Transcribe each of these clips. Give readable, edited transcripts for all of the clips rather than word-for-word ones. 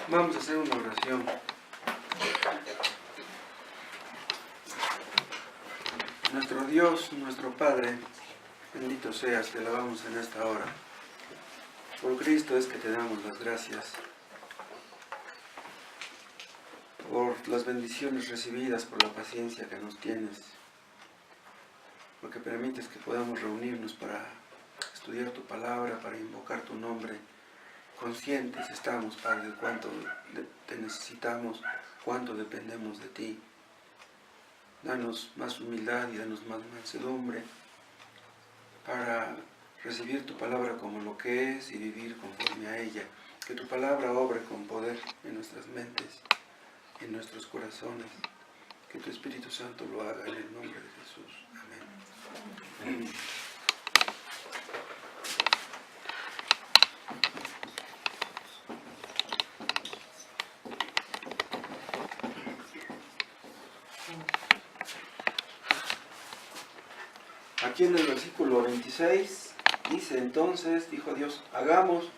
Vamos a hacer una oración. Nuestro Dios, nuestro Padre, bendito seas, te alabamos en esta hora. Por Cristo es que te damos las gracias. Por las bendiciones recibidas, por la paciencia que nos tienes. Porque permites que podamos reunirnos para estudiar tu palabra, para invocar tu nombre. Conscientes estamos, Padre, de cuánto te necesitamos, cuánto dependemos de ti. Danos más humildad y danos más mansedumbre para recibir tu palabra como lo que es y vivir conforme a ella. Que tu palabra obre con poder en nuestras mentes, en nuestros corazones. Que tu Espíritu Santo lo haga en el nombre de Jesús. Amén. Aquí en el versículo 26 dice: entonces dijo Dios, hagamos.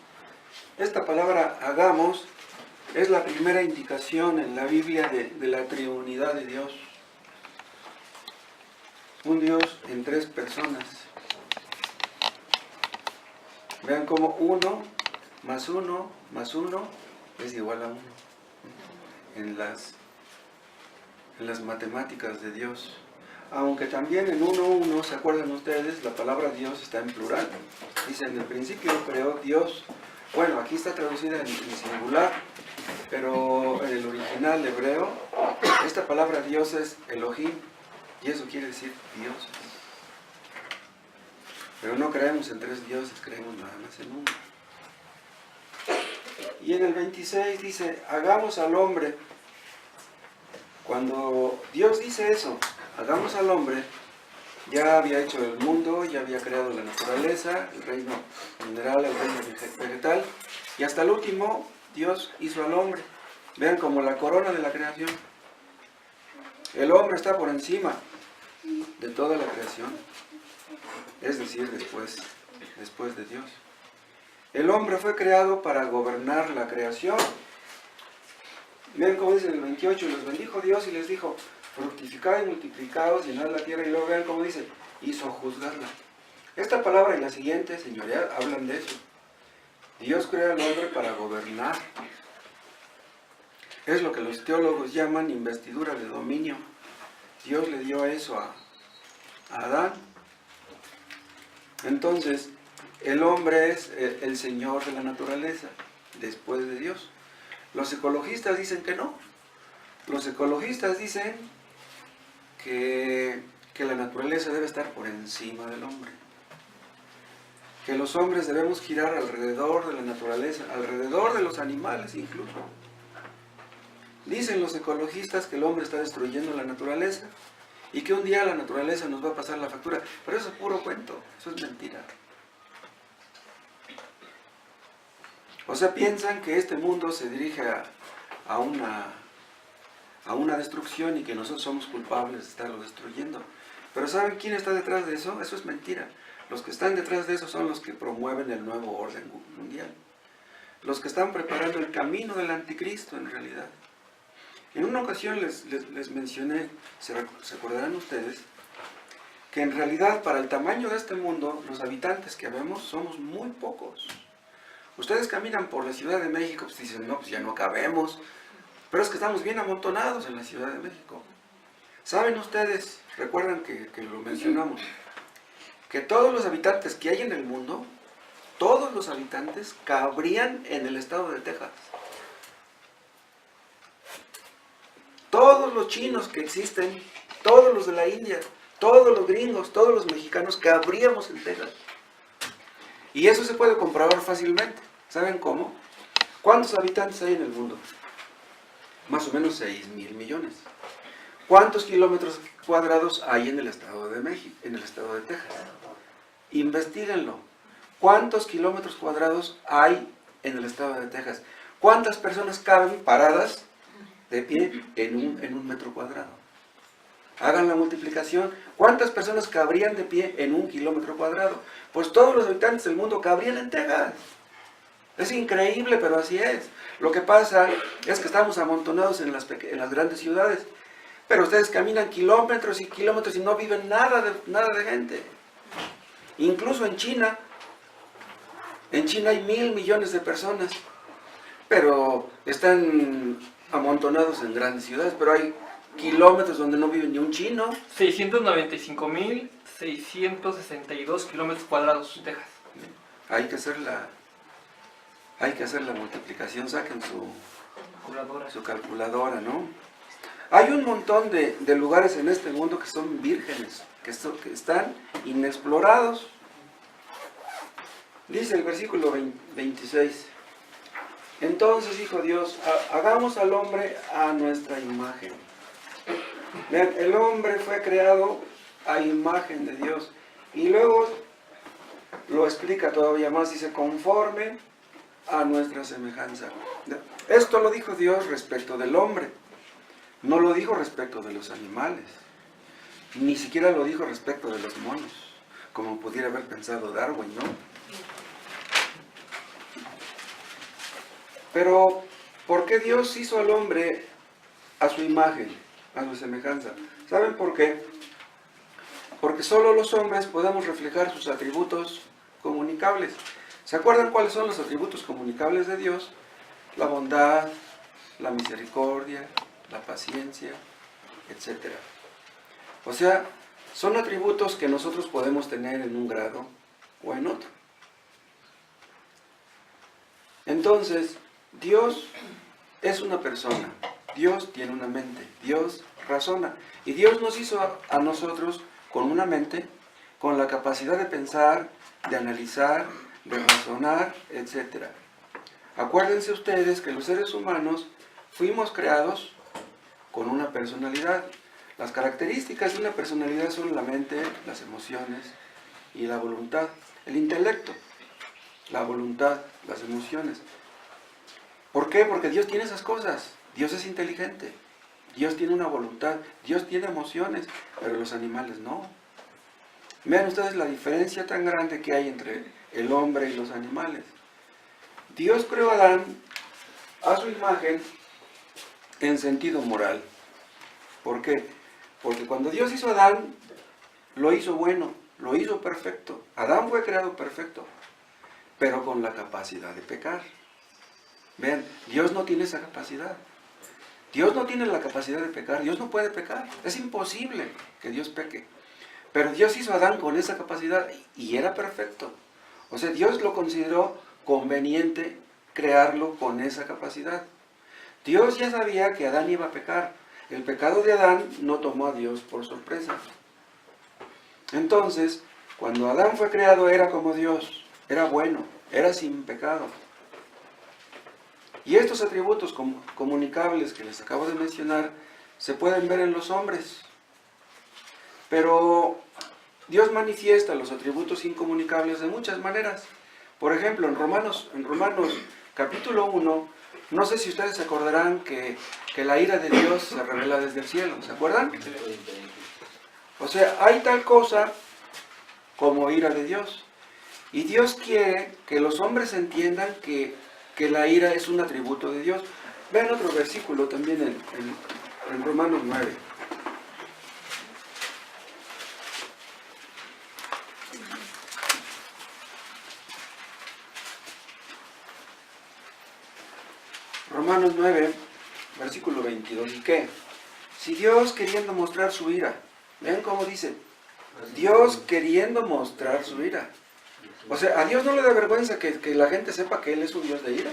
Esta palabra hagamos es la primera indicación en la Biblia de la triunidad de Dios. Un Dios en tres personas. Vean cómo 1 más 1 más 1 es igual a 1. En las matemáticas de Dios. Aunque también en 1:1, ¿se acuerdan ustedes? La palabra Dios está en plural. Dice, en el principio creó Dios. Bueno, aquí está traducida en singular, pero en el original hebreo, esta palabra Dios es Elohim, y eso quiere decir dioses. Pero no creemos en tres dioses, creemos nada más en uno. Y en el 26 dice, hagamos al hombre. Cuando Dios dice eso, hagamos al hombre, ya había hecho el mundo, ya había creado la naturaleza, el reino mineral, el reino vegetal, y hasta el último, Dios hizo al hombre. Vean como la corona de la creación. El hombre está por encima de toda la creación, es decir, después de Dios. El hombre fue creado para gobernar la creación. Vean cómo dice en el 28, los bendijo Dios y les dijo, fructificad y multiplicaos, llenad la tierra, y luego vean cómo dice, hizo juzgarla. Esta palabra y la siguiente, señoría, hablan de eso. Dios crea al hombre para gobernar. Es lo que los teólogos llaman investidura de dominio. Dios le dio eso a Adán. Entonces, el hombre es el señor de la naturaleza, después de Dios. Los ecologistas dicen que no. Los ecologistas dicen que la naturaleza debe estar por encima del hombre. Que los hombres debemos girar alrededor de la naturaleza, alrededor de los animales incluso. Dicen los ecologistas que el hombre está destruyendo la naturaleza y que un día la naturaleza nos va a pasar la factura. Pero eso es puro cuento, eso es mentira. O sea, piensan que este mundo se dirige a una destrucción y que nosotros somos culpables de estarlo destruyendo. Pero ¿saben quién está detrás de eso? Eso es mentira. Los que están detrás de eso son los que promueven el nuevo orden mundial. Los que están preparando el camino del anticristo en realidad. En una ocasión les mencioné, se acordarán ustedes, que en realidad para el tamaño de este mundo, los habitantes que habemos somos muy pocos. Ustedes caminan por la Ciudad de México, pues dicen, no, pues ya no cabemos. Pero es que estamos bien amontonados en la Ciudad de México. ¿Saben ustedes, recuerdan que lo mencionamos, que todos los habitantes que hay en el mundo, todos los habitantes cabrían en el estado de Texas? Todos los chinos que existen, todos los de la India, todos los gringos, todos los mexicanos cabríamos en Texas. Y eso se puede comprobar fácilmente. ¿Saben cómo? ¿Cuántos habitantes hay en el mundo? Más o menos 6,000 millones. ¿Cuántos kilómetros cuadrados hay en el estado de México, en el estado de Texas? Investíguenlo. ¿Cuántos kilómetros cuadrados hay en el estado de Texas? ¿Cuántas personas caben paradas de pie en un metro cuadrado? Hagan la multiplicación. ¿Cuántas personas cabrían de pie en 1 kilómetro cuadrado? Pues todos los habitantes del mundo cabrían en Texas. Es increíble, pero así es. Lo que pasa es que estamos amontonados en las grandes ciudades. Pero ustedes caminan kilómetros y kilómetros y no viven nada de gente. Incluso en China hay 1.000 millones de personas. Pero están amontonados en grandes ciudades. Pero hay kilómetros donde no vive ni un chino. 695.662 kilómetros cuadrados, Texas. Hay que hacer la multiplicación, saquen su calculadora, ¿no? Hay un montón de lugares en este mundo que son vírgenes, que están inexplorados. Dice el versículo 26. Entonces dijo Dios, hagamos al hombre a nuestra imagen. Vean, el hombre fue creado a imagen de Dios. Y luego lo explica todavía más, dice, conforme a nuestra semejanza. Esto lo dijo Dios respecto del hombre. No lo dijo respecto de los animales. Ni siquiera lo dijo respecto de los monos, como pudiera haber pensado Darwin, ¿no? Pero, ¿por qué Dios hizo al hombre a su imagen, a su semejanza? ¿Saben por qué? Porque solo los hombres podemos reflejar sus atributos comunicables. ¿Se acuerdan cuáles son los atributos comunicables de Dios? La bondad, la misericordia, la paciencia, etc. O sea, son atributos que nosotros podemos tener en un grado o en otro. Entonces, Dios es una persona, Dios tiene una mente, Dios razona. Y Dios nos hizo a nosotros con una mente, con la capacidad de pensar, de analizar, de razonar, etc. Acuérdense ustedes que los seres humanos fuimos creados con una personalidad. Las características de una personalidad son la mente, las emociones y la voluntad. El intelecto, la voluntad, las emociones. ¿Por qué? Porque Dios tiene esas cosas. Dios es inteligente. Dios tiene una voluntad. Dios tiene emociones. Pero los animales no. Vean ustedes la diferencia tan grande que hay entre el hombre y los animales. Dios creó a Adán a su imagen en sentido moral. ¿Por qué? Porque cuando Dios hizo a Adán, lo hizo bueno, lo hizo perfecto. Adán fue creado perfecto, pero con la capacidad de pecar. Vean, Dios no tiene esa capacidad. Dios no tiene la capacidad de pecar, Dios no puede pecar. Es imposible que Dios peque. Pero Dios hizo a Adán con esa capacidad y era perfecto. O sea, Dios lo consideró conveniente crearlo con esa capacidad. Dios ya sabía que Adán iba a pecar. El pecado de Adán no tomó a Dios por sorpresa. Entonces, cuando Adán fue creado era como Dios, era bueno, era sin pecado. Y estos atributos comunicables que les acabo de mencionar se pueden ver en los hombres. Pero Dios manifiesta los atributos incomunicables de muchas maneras. Por ejemplo, en Romanos capítulo 1, no sé si ustedes se acordarán que la ira de Dios se revela desde el cielo. ¿Se acuerdan? O sea, hay tal cosa como ira de Dios. Y Dios quiere que los hombres entiendan que la ira es un atributo de Dios. Vean otro versículo también en Romanos 9. Romanos 9, versículo 22. ¿Y qué? Si Dios queriendo mostrar su ira, vean cómo dice, Dios queriendo mostrar su ira. O sea, a Dios no le da vergüenza que la gente sepa que Él es un Dios de ira.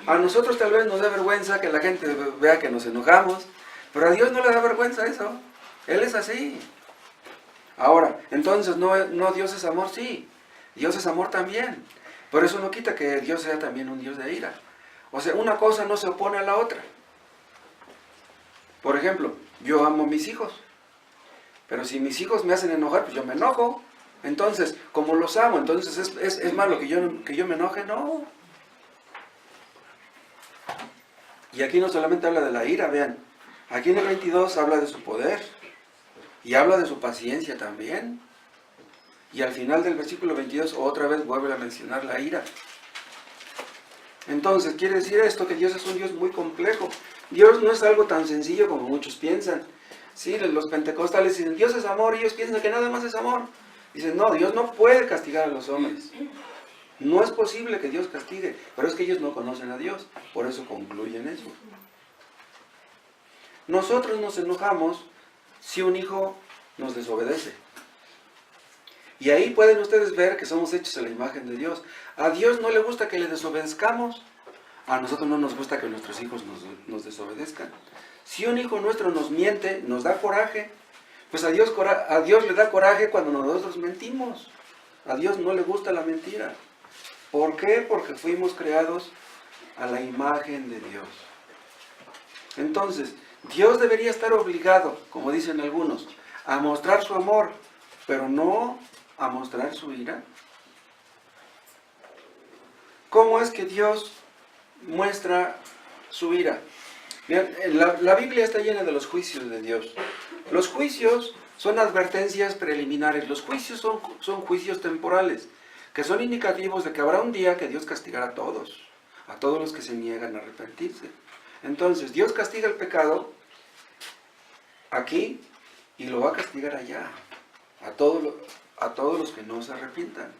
A nosotros tal vez nos da vergüenza que la gente vea que nos enojamos, pero a Dios no le da vergüenza eso. Él es así. Ahora, entonces, ¿no Dios es amor? Sí. Dios es amor también. Pero eso no quita que Dios sea también un Dios de ira. O sea, una cosa no se opone a la otra. Por ejemplo, yo amo a mis hijos. Pero si mis hijos me hacen enojar, pues yo me enojo. Entonces, como los amo, entonces es malo que yo me enoje, no. Y aquí no solamente habla de la ira, vean. Aquí en el 22 habla de su poder. Y habla de su paciencia también. Y al final del versículo 22 otra vez vuelve a mencionar la ira. Entonces, quiere decir esto, que Dios es un Dios muy complejo. Dios no es algo tan sencillo como muchos piensan. Sí, los pentecostales dicen, Dios es amor, y ellos piensan que nada más es amor. Dicen, no, Dios no puede castigar a los hombres. No es posible que Dios castigue, pero es que ellos no conocen a Dios, por eso concluyen eso. Nosotros nos enojamos si un hijo nos desobedece. Y ahí pueden ustedes ver que somos hechos a la imagen de Dios. A Dios no le gusta que le desobedezcamos. A nosotros no nos gusta que nuestros hijos nos desobedezcan. Si un hijo nuestro nos miente, nos da coraje. Pues a Dios le da coraje cuando nosotros mentimos. A Dios no le gusta la mentira. ¿Por qué? Porque fuimos creados a la imagen de Dios. Entonces, Dios debería estar obligado, como dicen algunos, a mostrar su amor, pero no a mostrar su ira. ¿Cómo es que Dios muestra su ira? Bien, la Biblia está llena de los juicios de Dios. Los juicios son advertencias preliminares. Los juicios son juicios temporales, que son indicativos de que habrá un día que Dios castigará a todos los que se niegan a arrepentirse. Entonces, Dios castiga el pecado aquí y lo va a castigar allá, a todos los que no se arrepientan.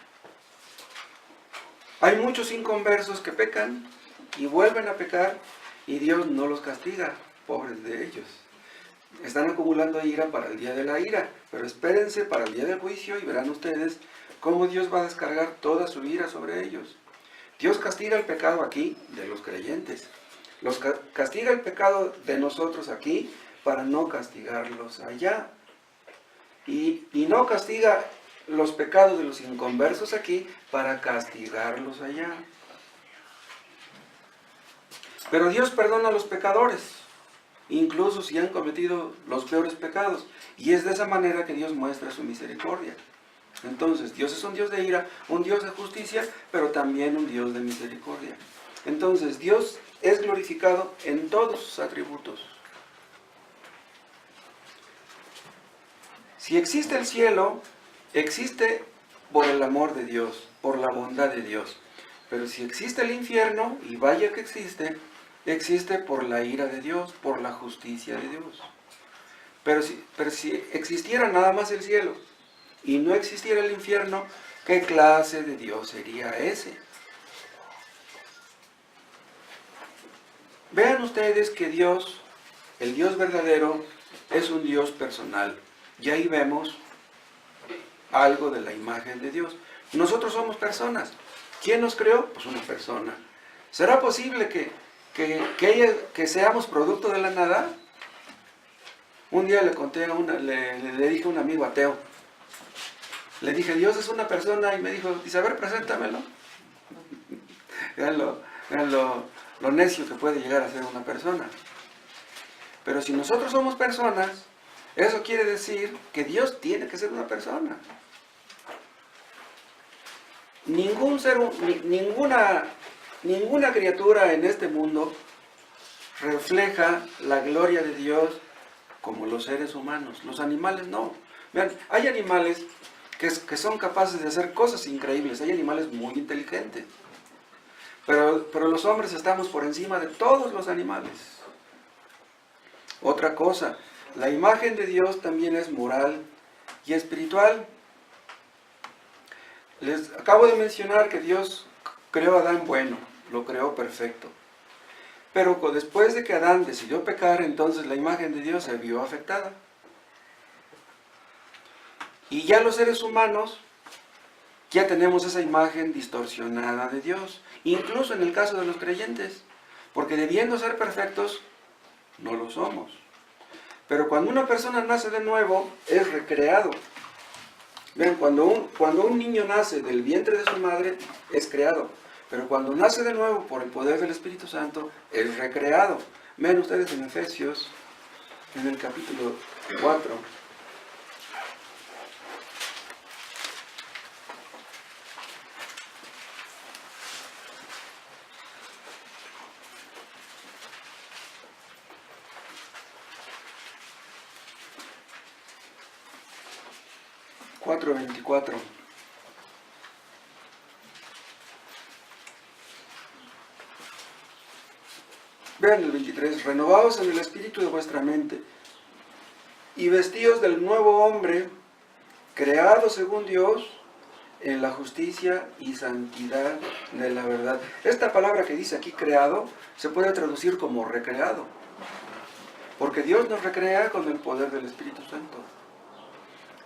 Hay muchos inconversos que pecan y vuelven a pecar y Dios no los castiga, pobres de ellos. Están acumulando ira para el día de la ira, pero espérense para el día del juicio y verán ustedes cómo Dios va a descargar toda su ira sobre ellos. Dios castiga el pecado aquí de los creyentes. Castiga el pecado de nosotros aquí para no castigarlos allá. Y no castiga los pecados de los inconversos aquí para castigarlos allá. Pero Dios perdona a los pecadores, incluso si han cometido los peores pecados. Y es de esa manera que Dios muestra su misericordia. Entonces, Dios es un Dios de ira, un Dios de justicia, pero también un Dios de misericordia. Entonces, Dios es glorificado en todos sus atributos. Si existe el cielo, existe por el amor de Dios, por la bondad de Dios. Pero si existe el infierno, y vaya que existe por la ira de Dios, por la justicia de Dios. Pero si existiera nada más el cielo y no existiera el infierno, ¿qué clase de Dios sería ese? Vean ustedes que Dios, el Dios verdadero, es un Dios personal. Y ahí vemos algo de la imagen de Dios. Nosotros somos personas. ¿Quién nos creó? Pues una persona. ¿Será posible que seamos producto de la nada? Un día le dije a un amigo ateo. Le dije, Dios es una persona, y me dijo, dice, a ver, preséntamelo. Vean lo necio que puede llegar a ser una persona. Pero si nosotros somos personas, eso quiere decir que Dios tiene que ser una persona. Ninguna criatura en este mundo refleja la gloria de Dios como los seres humanos. Los animales no. Vean, hay animales que son capaces de hacer cosas increíbles. Hay animales muy inteligentes. Pero los hombres estamos por encima de todos los animales. Otra cosa, la imagen de Dios también es moral y espiritual. Les acabo de mencionar que Dios creó a Adán bueno, lo creó perfecto. Pero después de que Adán decidió pecar, entonces la imagen de Dios se vio afectada. Y ya los seres humanos, ya tenemos esa imagen distorsionada de Dios. Incluso en el caso de los creyentes. Porque debiendo ser perfectos, no lo somos. Pero cuando una persona nace de nuevo, es recreado. Vean, cuando un niño nace del vientre de su madre, es creado. Pero cuando nace de nuevo por el poder del Espíritu Santo, es recreado. Vean ustedes en Efesios, en el capítulo 4. 4:24. Vean el 23. Renovaos en el espíritu de vuestra mente y vestíos del nuevo hombre, creado según Dios, en la justicia y santidad de la verdad. Esta palabra que dice aquí creado, se puede traducir como recreado. Porque Dios nos recrea con el poder del Espíritu Santo.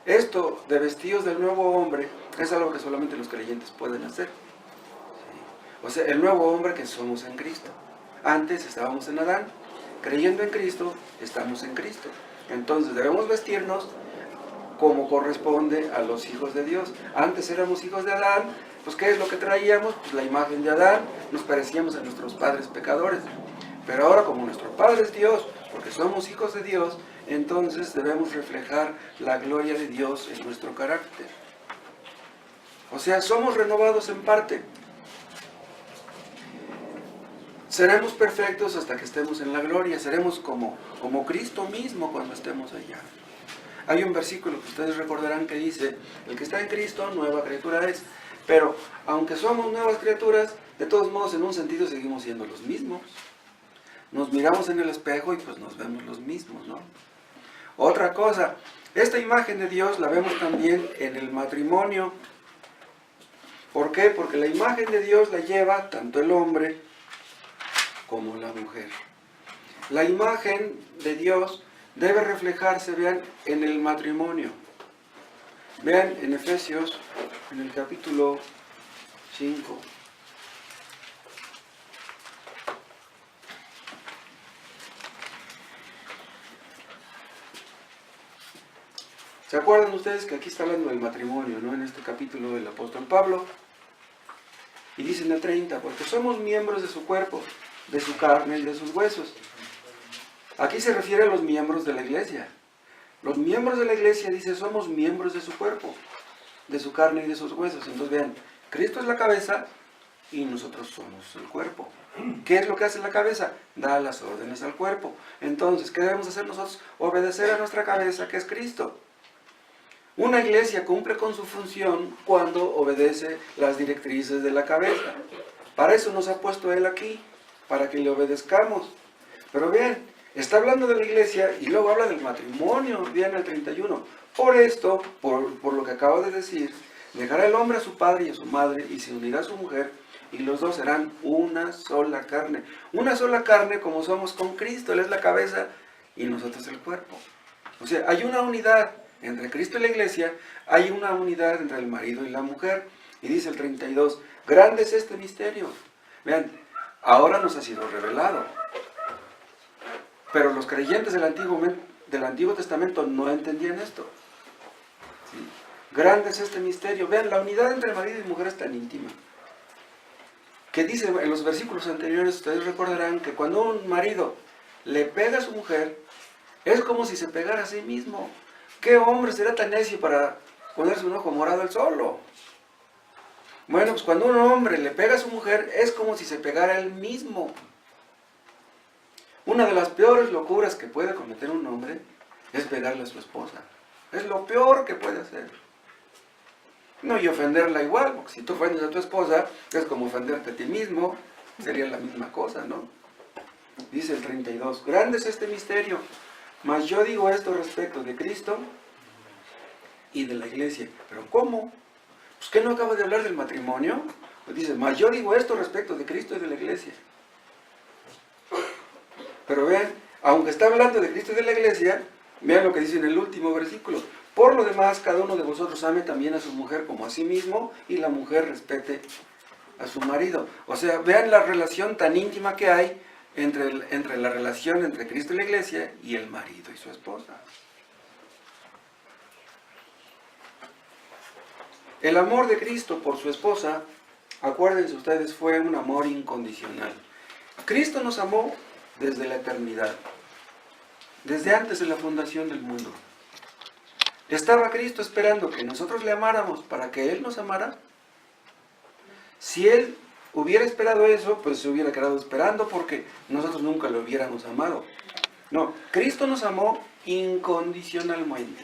Esto de vestidos del nuevo hombre es algo que solamente los creyentes pueden hacer. ¿Sí? O sea, el nuevo hombre que somos en Cristo. Antes estábamos en Adán, creyendo en Cristo, estamos en Cristo. Entonces debemos vestirnos como corresponde a los hijos de Dios. Antes éramos hijos de Adán, pues ¿qué es lo que traíamos? Pues la imagen de Adán, nos parecíamos a nuestros padres pecadores. Pero ahora como nuestro Padre es Dios, porque somos hijos de Dios, entonces debemos reflejar la gloria de Dios en nuestro carácter. O sea, somos renovados en parte. Seremos perfectos hasta que estemos en la gloria, seremos como Cristo mismo cuando estemos allá. Hay un versículo que ustedes recordarán que dice, el que está en Cristo, nueva criatura es. Pero, aunque somos nuevas criaturas, de todos modos, en un sentido, seguimos siendo los mismos. Nos miramos en el espejo y pues nos vemos los mismos, ¿no? Otra cosa, esta imagen de Dios la vemos también en el matrimonio. ¿Por qué? Porque la imagen de Dios la lleva tanto el hombre como la mujer. La imagen de Dios debe reflejarse, vean, en el matrimonio. Vean en Efesios, en el capítulo 5. ¿Se acuerdan ustedes que aquí está hablando del matrimonio, ¿no? En este capítulo del apóstol Pablo. Y dice en el 30, porque somos miembros de su cuerpo, de su carne y de sus huesos. Aquí se refiere a los miembros de la iglesia. Los miembros de la iglesia, dice, somos miembros de su cuerpo, de su carne y de sus huesos. Entonces vean, Cristo es la cabeza y nosotros somos el cuerpo. ¿Qué es lo que hace la cabeza? Da las órdenes al cuerpo. Entonces, ¿qué debemos hacer nosotros? Obedecer a nuestra cabeza, que es Cristo. Una iglesia cumple con su función cuando obedece las directrices de la cabeza. Para eso nos ha puesto Él aquí, para que le obedezcamos. Pero vean, está hablando de la iglesia y luego habla del matrimonio, vean el 31. Por esto, por lo que acabo de decir, dejará el hombre a su padre y a su madre y se unirá a su mujer y los dos serán una sola carne. Una sola carne como somos con Cristo, Él es la cabeza y nosotros el cuerpo. O sea, hay una unidad entre Cristo y la iglesia, hay una unidad entre el marido y la mujer. Y dice el 32, grande es este misterio. Vean, ahora nos ha sido revelado. Pero los creyentes del Antiguo Testamento no entendían esto. ¿Sí? Grande es este misterio. Vean, la unidad entre marido y mujer es tan íntima. Que dice en los versículos anteriores, ustedes recordarán que cuando un marido le pega a su mujer, es como si se pegara a sí mismo. ¿Qué hombre será tan necio para ponerse un ojo morado él solo? Bueno, pues cuando un hombre le pega a su mujer, es como si se pegara a él mismo. Una de las peores locuras que puede cometer un hombre es pegarle a su esposa. Es lo peor que puede hacer. No, y ofenderla igual, porque si tú ofendes a tu esposa, es como ofenderte a ti mismo, sería la misma cosa, ¿no? Dice el 32, grande es este misterio, mas yo digo esto respecto de Cristo y de la iglesia. ¿Pero cómo? Pues ¿qué no acaba de hablar del matrimonio? Pues dice, mas yo digo esto respecto de Cristo y de la iglesia. Pero vean, aunque está hablando de Cristo y de la iglesia, vean lo que dice en el último versículo. Por lo demás, cada uno de vosotros ame también a su mujer como a sí mismo, y la mujer respete a su marido. O sea, vean la relación tan íntima que hay entre la relación entre Cristo y la iglesia y el marido y su esposa. El amor de Cristo por su esposa, acuérdense ustedes, fue un amor incondicional. Cristo nos amó desde la eternidad, desde antes de la fundación del mundo. ¿Estaba Cristo esperando que nosotros le amáramos para que Él nos amara? Si Él hubiera esperado eso, pues se hubiera quedado esperando porque nosotros nunca lo hubiéramos amado. No, Cristo nos amó incondicionalmente.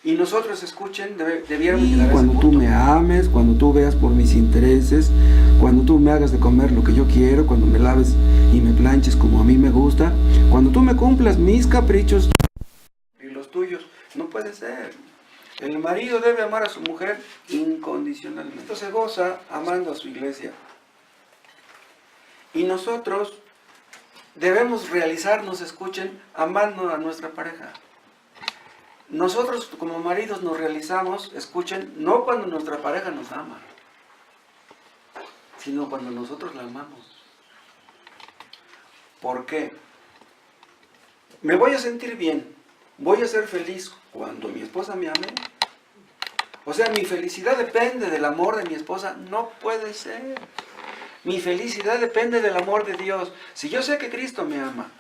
Y nosotros, escuchen, debiéramos llegar a ese punto. Cuando tú me ames, cuando tú veas por mis intereses, cuando tú me hagas de comer lo que yo quiero, cuando me laves y me planches como a mí me gusta, cuando tú me cumplas mis caprichos y los tuyos, no puede ser. El marido debe amar a su mujer incondicionalmente. Esto se goza amando a su iglesia. Y nosotros debemos realizarnos, escuchen, amando a nuestra pareja. Nosotros como maridos nos realizamos, escuchen, no cuando nuestra pareja nos ama, sino cuando nosotros la amamos. ¿Por qué? Me voy a sentir bien, voy a ser feliz cuando mi esposa me ame. O sea, mi felicidad depende del amor de mi esposa. No puede ser. Mi felicidad depende del amor de Dios. Si yo sé que Cristo me ama,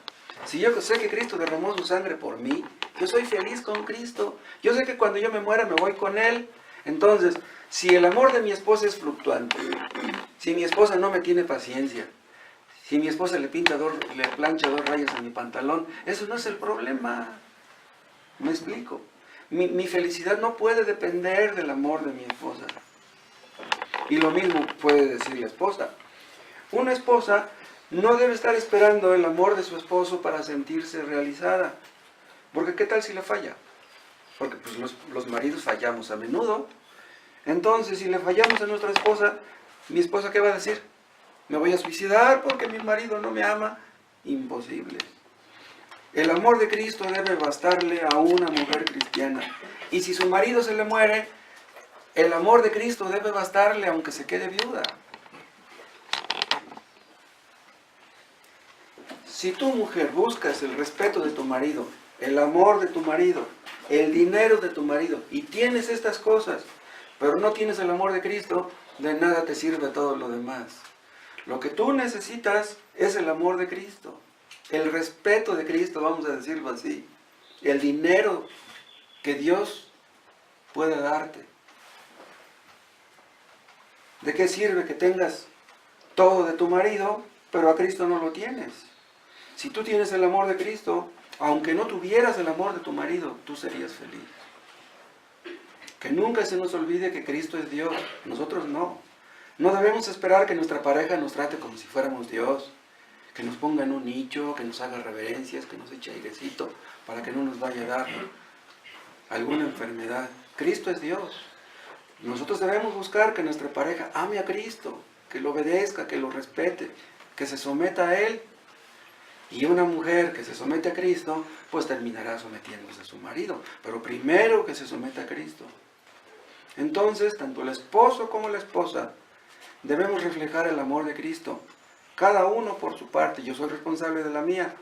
si yo sé que Cristo derramó su sangre por mí, yo soy feliz con Cristo. Yo sé que cuando yo me muera me voy con Él. Entonces, si el amor de mi esposa es fluctuante, si mi esposa no me tiene paciencia, si mi esposa le plancha 2 rayas a mi pantalón, eso no es el problema. ¿Me explico? Mi felicidad no puede depender del amor de mi esposa. Y lo mismo puede decir la esposa. Una esposa no debe estar esperando el amor de su esposo para sentirse realizada. Porque ¿qué tal si le falla? Porque pues los maridos fallamos a menudo. Entonces, si le fallamos a nuestra esposa, ¿mi esposa qué va a decir? ¿Me voy a suicidar porque mi marido no me ama? Imposible. El amor de Cristo debe bastarle a una mujer cristiana. Y si su marido se le muere, el amor de Cristo debe bastarle aunque se quede viuda. Si tú, mujer, buscas el respeto de tu marido, el amor de tu marido, el dinero de tu marido, y tienes estas cosas, pero no tienes el amor de Cristo, de nada te sirve todo lo demás. Lo que tú necesitas es el amor de Cristo, el respeto de Cristo, vamos a decirlo así, el dinero que Dios puede darte. ¿De qué sirve que tengas todo de tu marido, pero a Cristo no lo tienes? Si tú tienes el amor de Cristo, aunque no tuvieras el amor de tu marido, tú serías feliz. Que nunca se nos olvide que Cristo es Dios, nosotros no. No debemos esperar que nuestra pareja nos trate como si fuéramos Dios, que nos ponga en un nicho, que nos haga reverencias, que nos eche airecito, para que no nos vaya a dar alguna enfermedad. Cristo es Dios. Nosotros debemos buscar que nuestra pareja ame a Cristo, que lo obedezca, que lo respete, que se someta a Él. Y una mujer que se somete a Cristo, pues terminará sometiéndose a su marido. Pero primero que se someta a Cristo. Entonces, tanto el esposo como la esposa debemos reflejar el amor de Cristo. Cada uno por su parte. Yo soy responsable de la mía.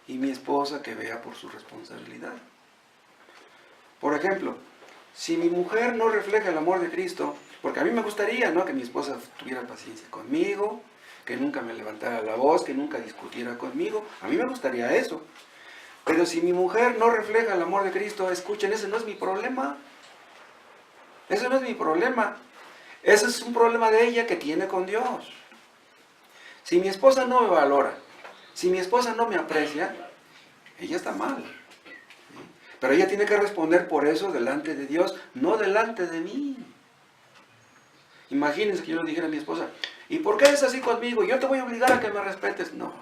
Y mi esposa que vea por su responsabilidad. Por ejemplo, si mi mujer no refleja el amor de Cristo, porque a mí me gustaría, ¿no?, que mi esposa tuviera paciencia conmigo, que nunca me levantara la voz, que nunca discutiera conmigo. A mí me gustaría eso. Pero si mi mujer no refleja el amor de Cristo, escuchen, ese no es mi problema. Ese no es mi problema. Ese es un problema de ella que tiene con Dios. Si mi esposa no me valora, si mi esposa no me aprecia, ella está mal. Pero ella tiene que responder por eso delante de Dios, no delante de mí. Imagínense que yo le dijera a mi esposa, ¿y por qué eres así conmigo? Yo te voy a obligar a que me respetes. No.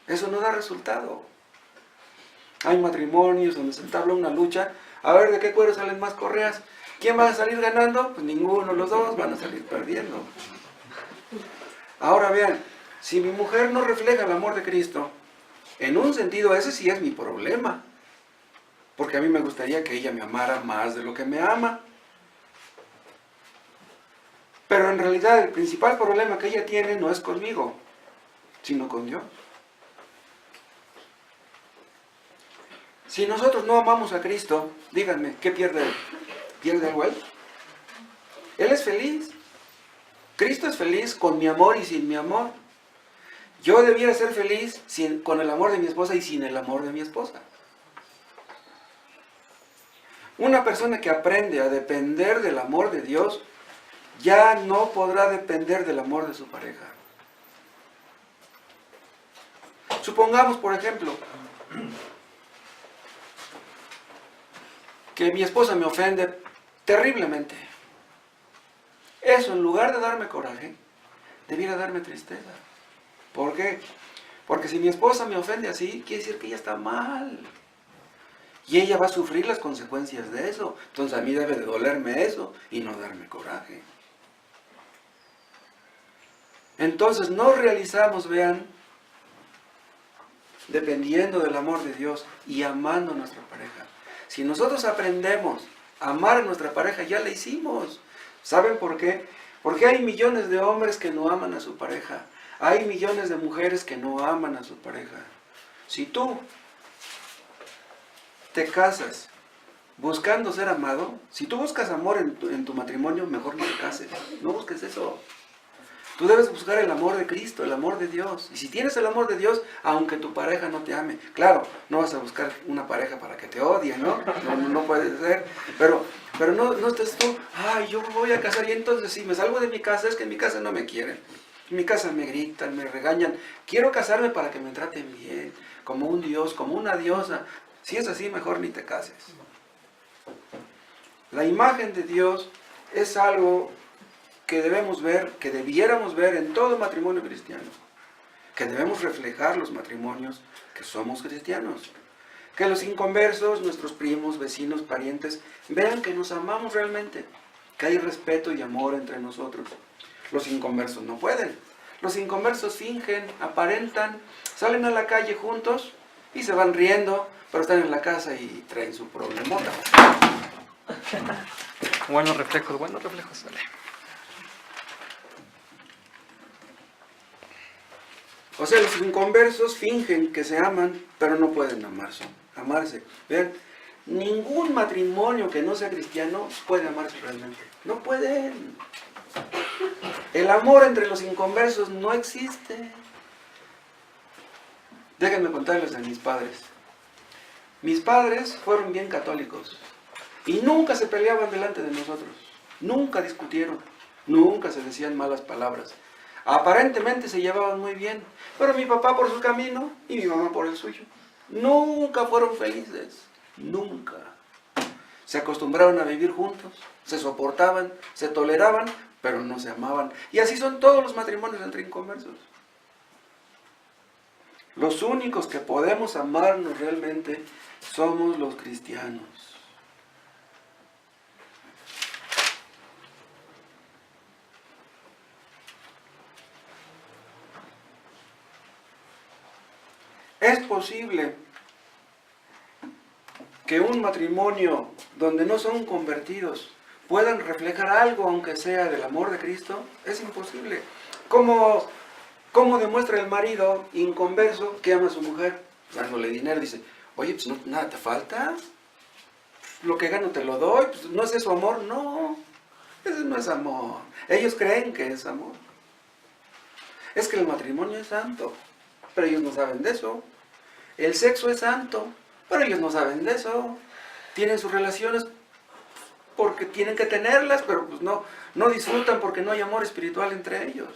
Eso no da resultado. Hay matrimonios donde se entabla una lucha. A ver, ¿de qué cuero salen más correas? ¿Quién va a salir ganando? Pues ninguno, los dos van a salir perdiendo. Ahora vean, si mi mujer no refleja el amor de Cristo, en un sentido ese sí es mi problema. Porque a mí me gustaría que ella me amara más de lo que me ama. Pero en realidad el principal problema que ella tiene no es conmigo, sino con Dios. Si nosotros no amamos a Cristo, díganme, ¿qué pierde él? ¿Pierde algo él? Él es feliz. Cristo es feliz con mi amor y sin mi amor. Yo debiera ser feliz con el amor de mi esposa y sin el amor de mi esposa. Una persona que aprende a depender del amor de Dios, ya no podrá depender del amor de su pareja. Supongamos, por ejemplo, que mi esposa me ofende terriblemente. Eso, en lugar de darme coraje, debiera darme tristeza. ¿Por qué? Porque si mi esposa me ofende así, quiere decir que ella está mal. Y ella va a sufrir las consecuencias de eso. Entonces a mí debe de dolerme eso y no darme coraje. Entonces no realizamos, vean, dependiendo del amor de Dios y amando a nuestra pareja. Si nosotros aprendemos a amar a nuestra pareja, ya la hicimos. ¿Saben por qué? Porque hay millones de hombres que no aman a su pareja. Hay millones de mujeres que no aman a su pareja. Si tú te casas buscando ser amado, si tú buscas amor en tu matrimonio, mejor no te cases. No busques eso. Tú debes buscar el amor de Cristo, el amor de Dios. Y si tienes el amor de Dios, aunque tu pareja no te ame. Claro, no vas a buscar una pareja para que te odie, ¿no? No puede ser. Pero no estés tú, ay, yo voy a casar y entonces si me salgo de mi casa, es que en mi casa no me quieren. En mi casa me gritan, me regañan. Quiero casarme para que me traten bien, como un Dios, como una diosa. Si es así, mejor ni te cases. La imagen de Dios es algo que debemos ver, que debiéramos ver en todo matrimonio cristiano. Que debemos reflejar los matrimonios que somos cristianos. Que los inconversos, nuestros primos, vecinos, parientes, vean que nos amamos realmente. Que hay respeto y amor entre nosotros. Los inconversos no pueden. Los inconversos fingen, aparentan, salen a la calle juntos y se van riendo, pero están en la casa y traen su problemota. Buenos reflejos, dale. O sea, los inconversos fingen que se aman, pero no pueden amarse. Vean, ningún matrimonio que no sea cristiano puede amarse realmente. No pueden. El amor entre los inconversos no existe. Déjenme contarles de mis padres. Mis padres fueron bien católicos y nunca se peleaban delante de nosotros. Nunca discutieron, nunca se decían malas palabras. Aparentemente se llevaban muy bien, pero mi papá por su camino y mi mamá por el suyo. Nunca fueron felices, nunca. Se acostumbraron a vivir juntos, se soportaban, se toleraban, pero no se amaban. Y así son todos los matrimonios entre inconversos. Los únicos que podemos amarnos realmente somos los cristianos. Es posible que un matrimonio donde no son convertidos puedan reflejar algo, aunque sea del amor de Cristo. Es imposible. ¿Cómo demuestra el marido inconverso que ama a su mujer? Dándole dinero, dice, oye, pues nada te falta, lo que gano te lo doy, pues ¿no es eso amor? No, eso no es amor. Ellos creen que es amor. Es que el matrimonio es santo, pero ellos no saben de eso. El sexo es santo, pero ellos no saben de eso. Tienen sus relaciones porque tienen que tenerlas, pero pues no disfrutan porque no hay amor espiritual entre ellos.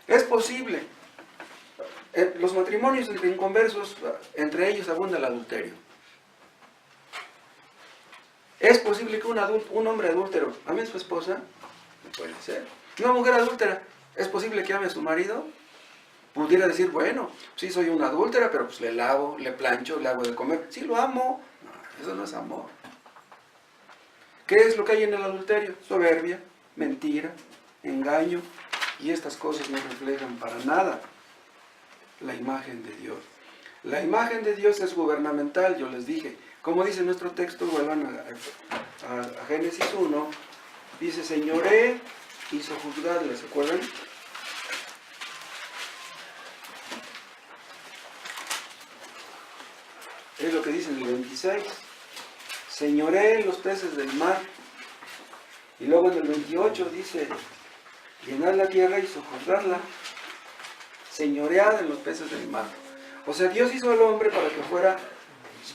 Es posible. Los matrimonios entre inconversos, entre ellos abunda el adulterio. Es posible que un hombre adúltero ame a su esposa. No puede ser. Una mujer adúltera, ¿es posible que ame a su marido? Pudiera decir, bueno, sí soy una adúltera, pero pues le lavo, le plancho, le hago de comer. Sí lo amo. No, eso no es amor. ¿Qué es lo que hay en el adulterio? Soberbia, mentira, engaño. Y estas cosas no reflejan para nada la imagen de Dios. La imagen de Dios es gubernamental, yo les dije. Como dice nuestro texto, vuelvan a Génesis 1, dice, señoré, hizo juzgarle, ¿se acuerdan? Es lo que dice en el 26. Señoré los peces del mar. Y luego en el 28 dice, llenad la tierra y sojuzgarla, señoread en los peces del mar. O sea, Dios hizo al hombre para que fuera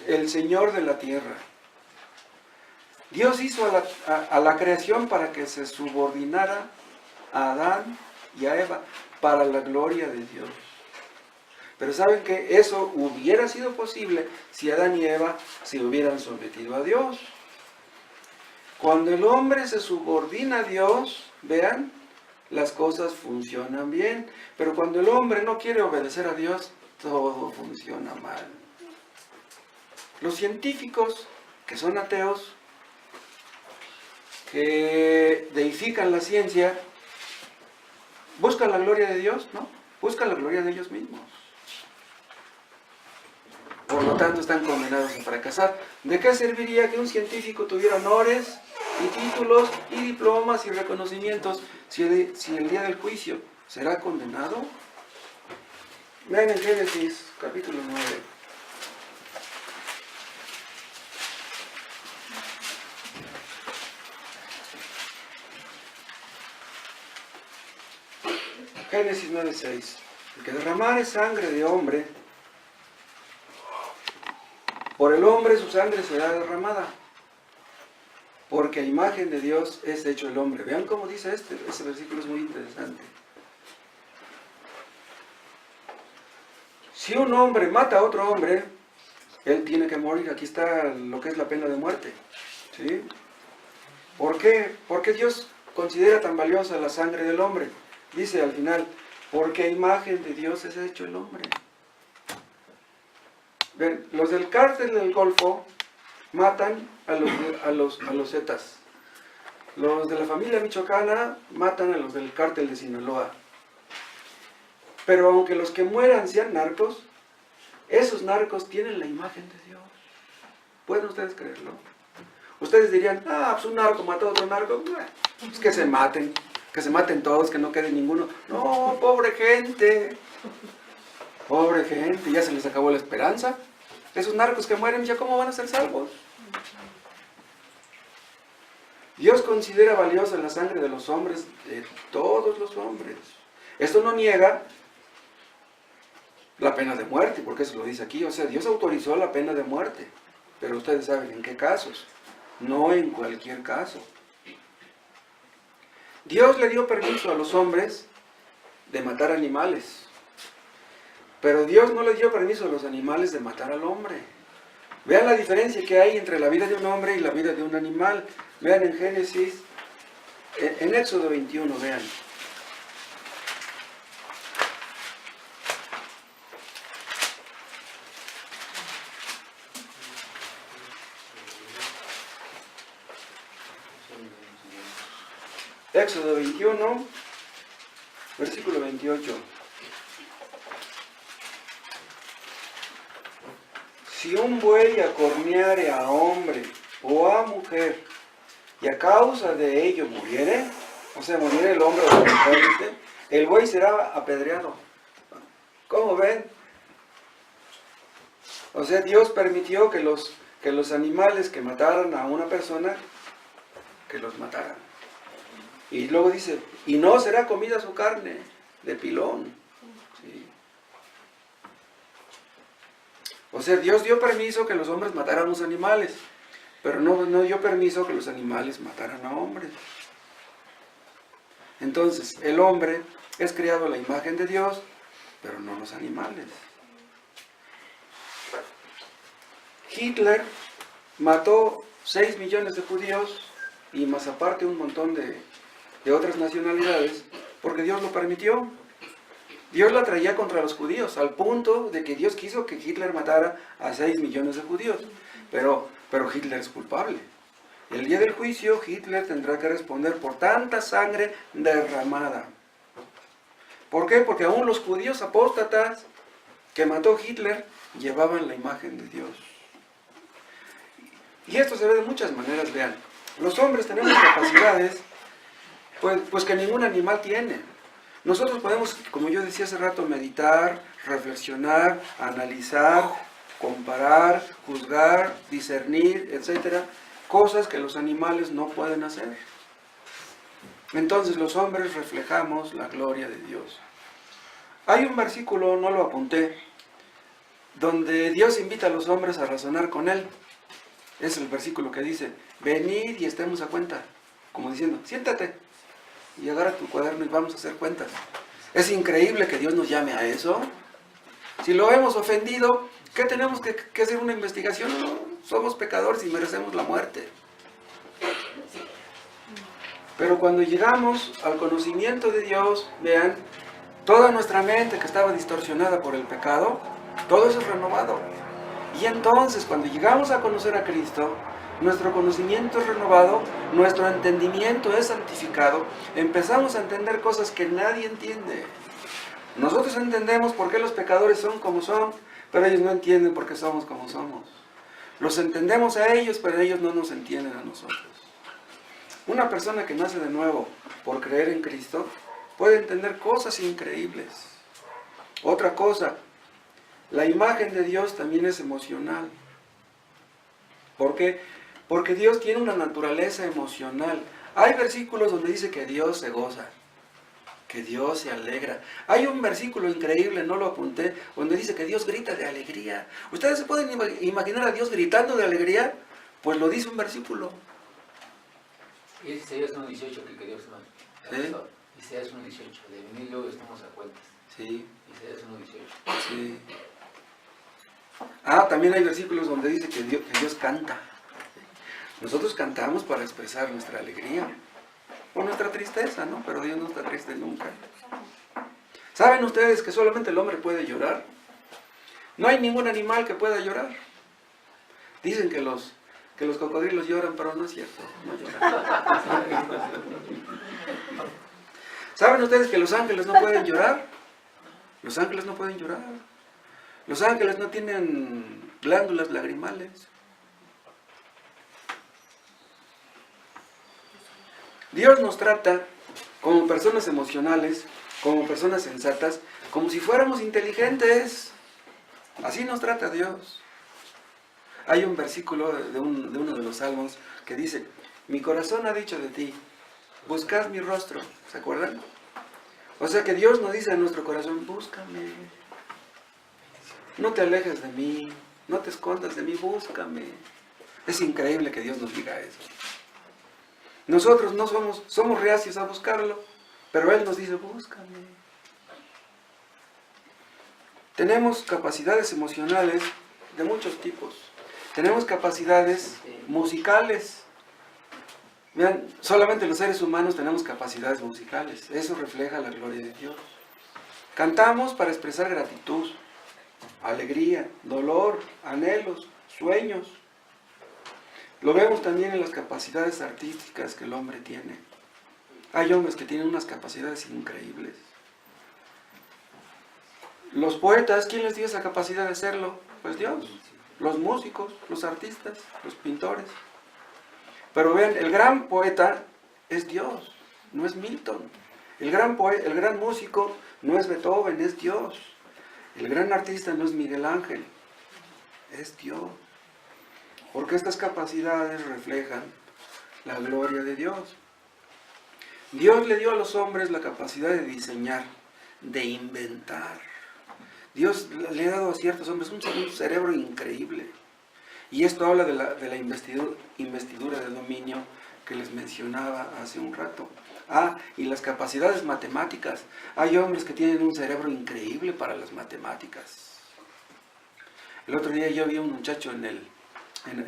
el Señor de la tierra. Dios hizo a la creación para que se subordinara a Adán y a Eva para la gloria de Dios. Pero saben que eso hubiera sido posible si Adán y Eva se hubieran sometido a Dios. Cuando el hombre se subordina a Dios, vean, las cosas funcionan bien. Pero cuando el hombre no quiere obedecer a Dios, todo funciona mal. Los científicos, que son ateos, que deifican la ciencia, buscan la gloria de Dios, ¿no? Buscan la gloria de ellos mismos. Por lo tanto, están condenados a fracasar. ¿De qué serviría que un científico tuviera honores y títulos y diplomas y reconocimientos si el día del juicio será condenado? Vean en Génesis, capítulo 9. Génesis 9:6. El que derramare sangre de hombre, por el hombre su sangre será derramada, porque a imagen de Dios es hecho el hombre. Vean cómo dice este versículo, es muy interesante. Si un hombre mata a otro hombre, él tiene que morir. Aquí está lo que es la pena de muerte, ¿sí? ¿Por qué? ¿Por qué Dios considera tan valiosa la sangre del hombre? Dice al final, porque a imagen de Dios es hecho el hombre. Ven, los del cártel del Golfo matan a los Zetas. Los de la familia michoacana matan a los del cártel de Sinaloa. Pero aunque los que mueran sean narcos, esos narcos tienen la imagen de Dios. ¿Pueden ustedes creerlo? Ustedes dirían, pues un narco mató a otro narco. Pues que se maten todos, que no quede ninguno. No, pobre gente, ya se les acabó la esperanza. Esos narcos que mueren, ¿ya cómo van a ser salvos? Dios considera valiosa la sangre de los hombres, de todos los hombres. Esto no niega la pena de muerte, porque eso lo dice aquí. O sea, Dios autorizó la pena de muerte, pero ustedes saben en qué casos, no en cualquier caso. Dios le dio permiso a los hombres de matar animales, pero Dios no le dio permiso a los animales de matar al hombre. Vean la diferencia que hay entre la vida de un hombre y la vida de un animal. Vean en Génesis, en Éxodo 21, vean. Éxodo 21, versículo 28. Si un buey acorneare a hombre o a mujer, y a causa de ello muriere, o sea, muriere el hombre o la mujer, el buey será apedreado. ¿Cómo ven? O sea, Dios permitió que los animales que mataran a una persona, que los mataran. Y luego dice, y no será comida su carne de pilón. ¿Sí? O sea, Dios dio permiso que los hombres mataran a los animales, pero no dio permiso que los animales mataran a hombres. Entonces, el hombre es creado a la imagen de Dios, pero no los animales. Hitler mató 6 millones de judíos y más aparte un montón de otras nacionalidades, porque Dios lo permitió. Dios la traía contra los judíos, al punto de que Dios quiso que Hitler matara a 6 millones de judíos. Pero Hitler es culpable. El día del juicio, Hitler tendrá que responder por tanta sangre derramada. ¿Por qué? Porque aún los judíos apóstatas que mató Hitler llevaban la imagen de Dios. Y esto se ve de muchas maneras, vean. Los hombres tenemos capacidades pues que ningún animal tiene. Nosotros podemos, como yo decía hace rato, meditar, reflexionar, analizar, comparar, juzgar, discernir, etc. Cosas que los animales no pueden hacer. Entonces los hombres reflejamos la gloria de Dios. Hay un versículo, no lo apunté, donde Dios invita a los hombres a razonar con Él. Es el versículo que dice, venid y estemos a cuenta. Como diciendo, siéntate y agarra tu cuaderno y vamos a hacer cuentas. Es increíble que Dios nos llame a eso. Si lo hemos ofendido, ¿qué tenemos que hacer una investigación? No, somos pecadores y merecemos la muerte. Pero cuando llegamos al conocimiento de Dios, vean, toda nuestra mente que estaba distorsionada por el pecado, todo eso es renovado. Y entonces, cuando llegamos a conocer a Cristo, nuestro conocimiento es renovado, nuestro entendimiento es santificado, empezamos a entender cosas que nadie entiende. Nosotros entendemos por qué los pecadores son como son, pero ellos no entienden por qué somos como somos. Los entendemos a ellos, pero ellos no nos entienden a nosotros. Una persona que nace de nuevo por creer en Cristo puede entender cosas increíbles. Otra cosa, la imagen de Dios también es emocional. ¿Por qué? Porque Dios tiene una naturaleza emocional. Hay versículos donde dice que Dios se goza, que Dios se alegra. Hay un versículo increíble, no lo apunté, donde dice que Dios grita de alegría. ¿Ustedes se pueden imaginar a Dios gritando de alegría? Pues lo dice un versículo. Y es Isaías 1.18 que Dios nos ¿Sí? Isaías 1.18, de venir luego estamos a cuentas. Sí, Isaías 1.18. sí. Ah, también hay versículos donde dice que Dios canta. Nosotros cantamos para expresar nuestra alegría o nuestra tristeza, ¿no? Pero Dios no está triste nunca. ¿Saben ustedes que solamente el hombre puede llorar? No hay ningún animal que pueda llorar. Dicen que los cocodrilos lloran, pero no es cierto, no lloran. ¿Saben ustedes que los ángeles no pueden llorar? Los ángeles no pueden llorar. Los ángeles no tienen glándulas lagrimales. Dios nos trata como personas emocionales, como personas sensatas, como si fuéramos inteligentes. Así nos trata Dios. Hay un versículo de uno de los salmos que dice: mi corazón ha dicho de ti, buscad mi rostro. ¿Se acuerdan? O sea que Dios nos dice a nuestro corazón: búscame. No te alejes de mí, no te escondas de mí, búscame. Es increíble que Dios nos diga eso. Nosotros no somos reacios a buscarlo, pero Él nos dice: búscame. Tenemos capacidades emocionales de muchos tipos. Tenemos capacidades musicales. Vean, solamente los seres humanos tenemos capacidades musicales. Eso refleja la gloria de Dios. Cantamos para expresar gratitud, alegría, dolor, anhelos, sueños. Lo vemos también en las capacidades artísticas que el hombre tiene. Hay hombres que tienen unas capacidades increíbles. Los poetas, ¿quién les dio esa capacidad de hacerlo? Pues Dios. Los músicos, los artistas, los pintores. Pero vean, el gran poeta es Dios, no es Milton. El gran músico no es Beethoven, es Dios. El gran artista no es Miguel Ángel, es Dios. Porque estas capacidades reflejan la gloria de Dios. Dios le dio a los hombres la capacidad de diseñar, de inventar. Dios le ha dado a ciertos hombres un cerebro increíble. Y esto habla de la investidura de dominio que les mencionaba hace un rato. Ah, y las capacidades matemáticas. Hay hombres que tienen un cerebro increíble para las matemáticas. El otro día yo vi a un muchacho en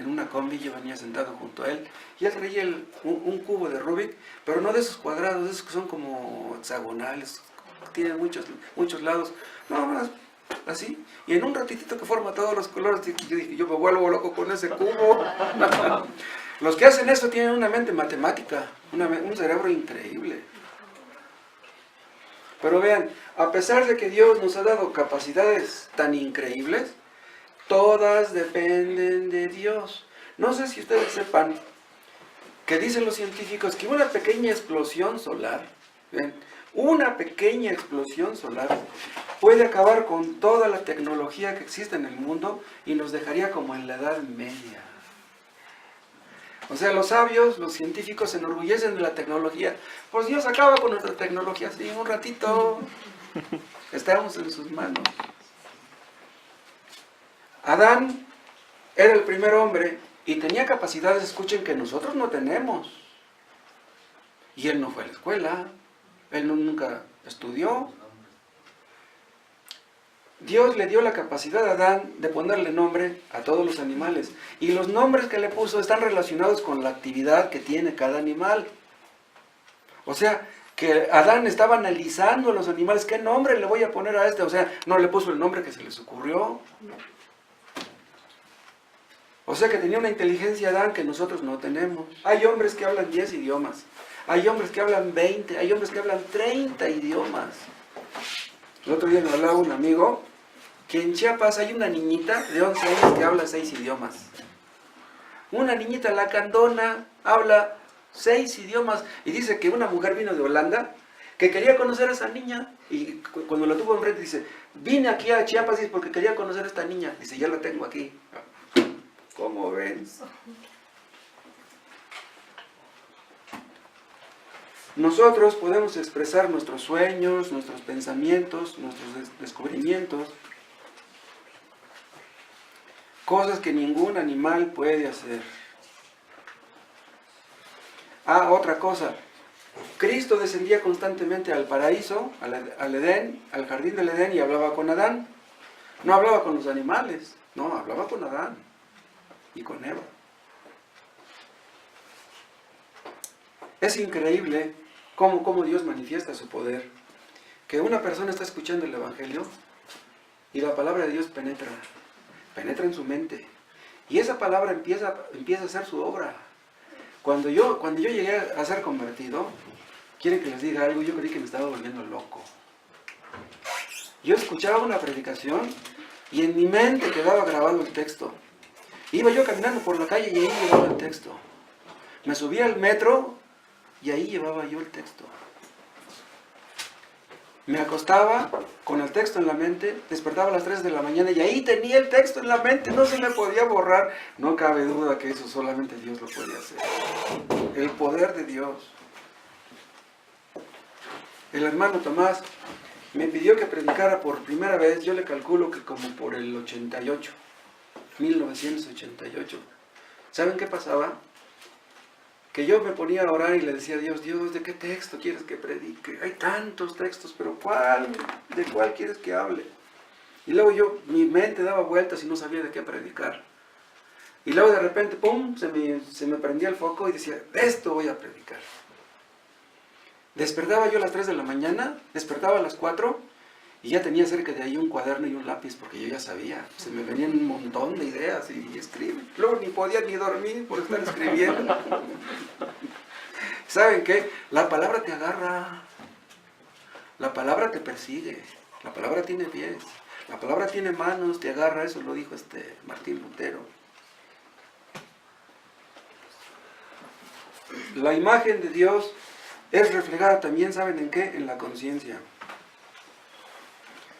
una combi, yo venía sentado junto a él, y él traía un cubo de Rubik, pero no de esos cuadrados, de esos que son como hexagonales, tienen muchos lados. No, así, y en un ratitito que forma todos los colores, yo dije, yo me vuelvo loco con ese cubo. Los que hacen eso tienen una mente matemática, un cerebro increíble. Pero vean, a pesar de que Dios nos ha dado capacidades tan increíbles, todas dependen de Dios. No sé si ustedes sepan que dicen los científicos que una pequeña explosión solar, ¿ven? Una pequeña explosión solar puede acabar con toda la tecnología que existe en el mundo y nos dejaría como en la Edad Media. O sea, los sabios, los científicos se enorgullecen de la tecnología. Pues Dios acaba con nuestra tecnología así, un ratito. Estamos en sus manos. Adán era el primer hombre y tenía capacidades, escuchen, que nosotros no tenemos. Y él no fue a la escuela, él nunca estudió. Dios le dio la capacidad a Adán de ponerle nombre a todos los animales. Y los nombres que le puso están relacionados con la actividad que tiene cada animal. O sea, que Adán estaba analizando a los animales. ¿Qué nombre le voy a poner a este? O sea, no le puso el nombre que se les ocurrió. O sea que tenía una inteligencia Adán que nosotros no tenemos. Hay hombres que hablan 10 idiomas. Hay hombres que hablan 20. Hay hombres que hablan 30 idiomas. El otro día me hablaba un amigo que en Chiapas hay una niñita de 11 años que habla 6 idiomas. Una niñita lacandona habla 6 idiomas. Y dice que una mujer vino de Holanda que quería conocer a esa niña. Y cuando la tuvo enfrente dice, vine aquí a Chiapas porque quería conocer a esta niña. Dice, ya la tengo aquí. ¿Cómo ven? Nosotros podemos expresar nuestros sueños, nuestros pensamientos, nuestros descubrimientos, cosas que ningún animal puede hacer. Ah, otra cosa. Cristo descendía constantemente al paraíso, al Edén, al jardín del Edén y hablaba con Adán. No hablaba con los animales, no, hablaba con Adán y con Eva. Es increíble cómo Dios manifiesta su poder. Que una persona está escuchando el Evangelio y la palabra de Dios penetra en su mente. Y esa palabra empieza a hacer su obra. Cuando yo llegué a ser convertido, quieren que les diga algo, yo creí que me estaba volviendo loco. Yo escuchaba una predicación y en mi mente quedaba grabado el texto. Iba yo caminando por la calle y ahí llevaba el texto. Me subía al metro y ahí llevaba yo el texto. Me acostaba con el texto en la mente, despertaba a las 3 de la mañana y ahí tenía el texto en la mente, no se me podía borrar. No cabe duda que eso solamente Dios lo puede hacer. El poder de Dios. El hermano Tomás me pidió que predicara por primera vez, yo le calculo que como por el 88, 1988. ¿Saben qué pasaba? Que yo me ponía a orar y le decía a Dios, Dios, ¿de qué texto quieres que predique? Hay tantos textos, pero ¿de cuál quieres que hable? Y luego mi mente daba vueltas y no sabía de qué predicar. Y luego de repente, ¡pum!, se me prendía el foco y decía, de esto voy a predicar. Despertaba yo a las 3 de la mañana, despertaba a las 4 y ya tenía cerca de ahí un cuaderno y un lápiz porque yo ya sabía. Se me venían un montón de ideas y escribí. Luego ni podía ni dormir por estar escribiendo. ¿Saben qué? La palabra te agarra. La palabra te persigue. La palabra tiene pies. La palabra tiene manos, te agarra. Eso lo dijo Martín Lutero. La imagen de Dios es reflejada también, ¿saben en qué? En la conciencia.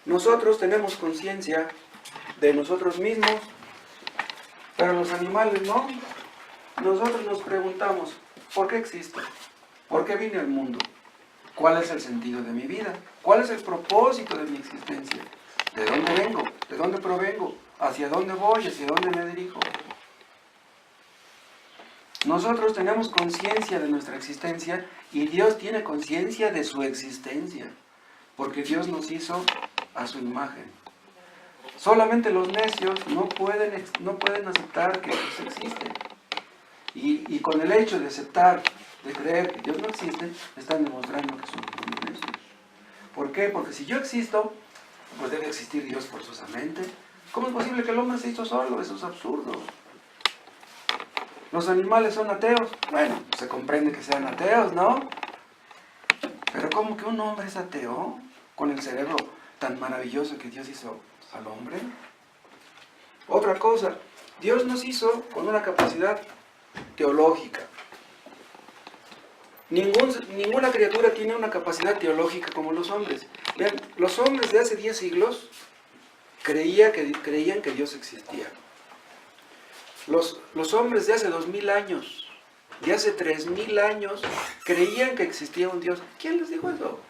Nosotros tenemos conciencia de nosotros mismos, pero los animales no. Nosotros nos preguntamos, ¿por qué existo? ¿Por qué vine al mundo? ¿Cuál es el sentido de mi vida? ¿Cuál es el propósito de mi existencia? ¿De dónde vengo? ¿De dónde provengo? ¿Hacia dónde voy? ¿Hacia dónde me dirijo? Nosotros tenemos conciencia de nuestra existencia y Dios tiene conciencia de su existencia, porque Dios nos hizo a su imagen. Solamente los necios no pueden aceptar que Dios existe. Y con el hecho de aceptar, de creer que Dios no existe, están demostrando que son muy necios. ¿Por qué? Porque si yo existo, pues debe existir Dios forzosamente. ¿Cómo es posible que el hombre se hizo solo? Eso es absurdo. ¿Los animales son ateos? Bueno, se comprende que sean ateos, ¿no? Pero ¿cómo que un hombre es ateo? Con el cerebro tan maravilloso que Dios hizo al hombre. Otra cosa, Dios nos hizo con una capacidad teológica. Ninguna criatura tiene una capacidad teológica como los hombres. Vean, los hombres de hace 10 siglos creían que Dios existía. Los hombres de hace 2000 años, de hace 3000 años, creían que existía un Dios. ¿Quién les dijo eso?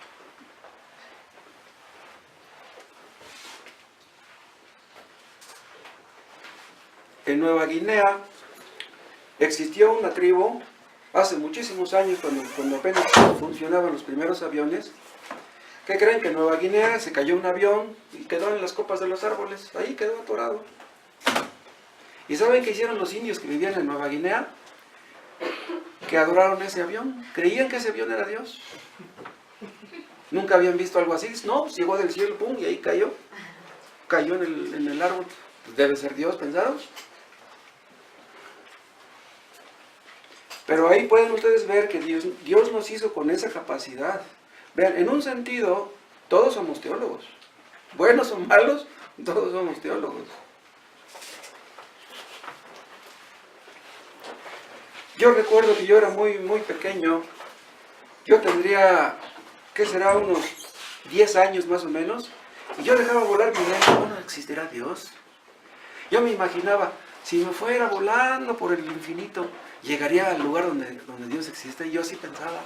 En Nueva Guinea existió una tribu, hace muchísimos años, cuando apenas funcionaban los primeros aviones, ¿Qué creen? Que en Nueva Guinea se cayó un avión y quedó en las copas de los árboles. Ahí quedó atorado. ¿Y saben qué hicieron los indios que vivían en Nueva Guinea? Que adoraron ese avión. Creían que ese avión era Dios. Nunca habían visto algo así. No, pues llegó del cielo, pum, y ahí cayó. Cayó en el árbol. Pues debe ser Dios, pensaron. Pero ahí pueden ustedes ver que Dios nos hizo con esa capacidad. Vean, en un sentido, todos somos teólogos. Buenos o malos, todos somos teólogos. Yo recuerdo que yo era muy pequeño. Yo tendría, ¿qué será? Unos 10 años más o menos. Y yo dejaba volar mi mente. ¿Cómo existirá Dios? Yo me imaginaba, si me fuera volando por el infinito, llegaría al lugar donde Dios existe. Y yo así pensaba.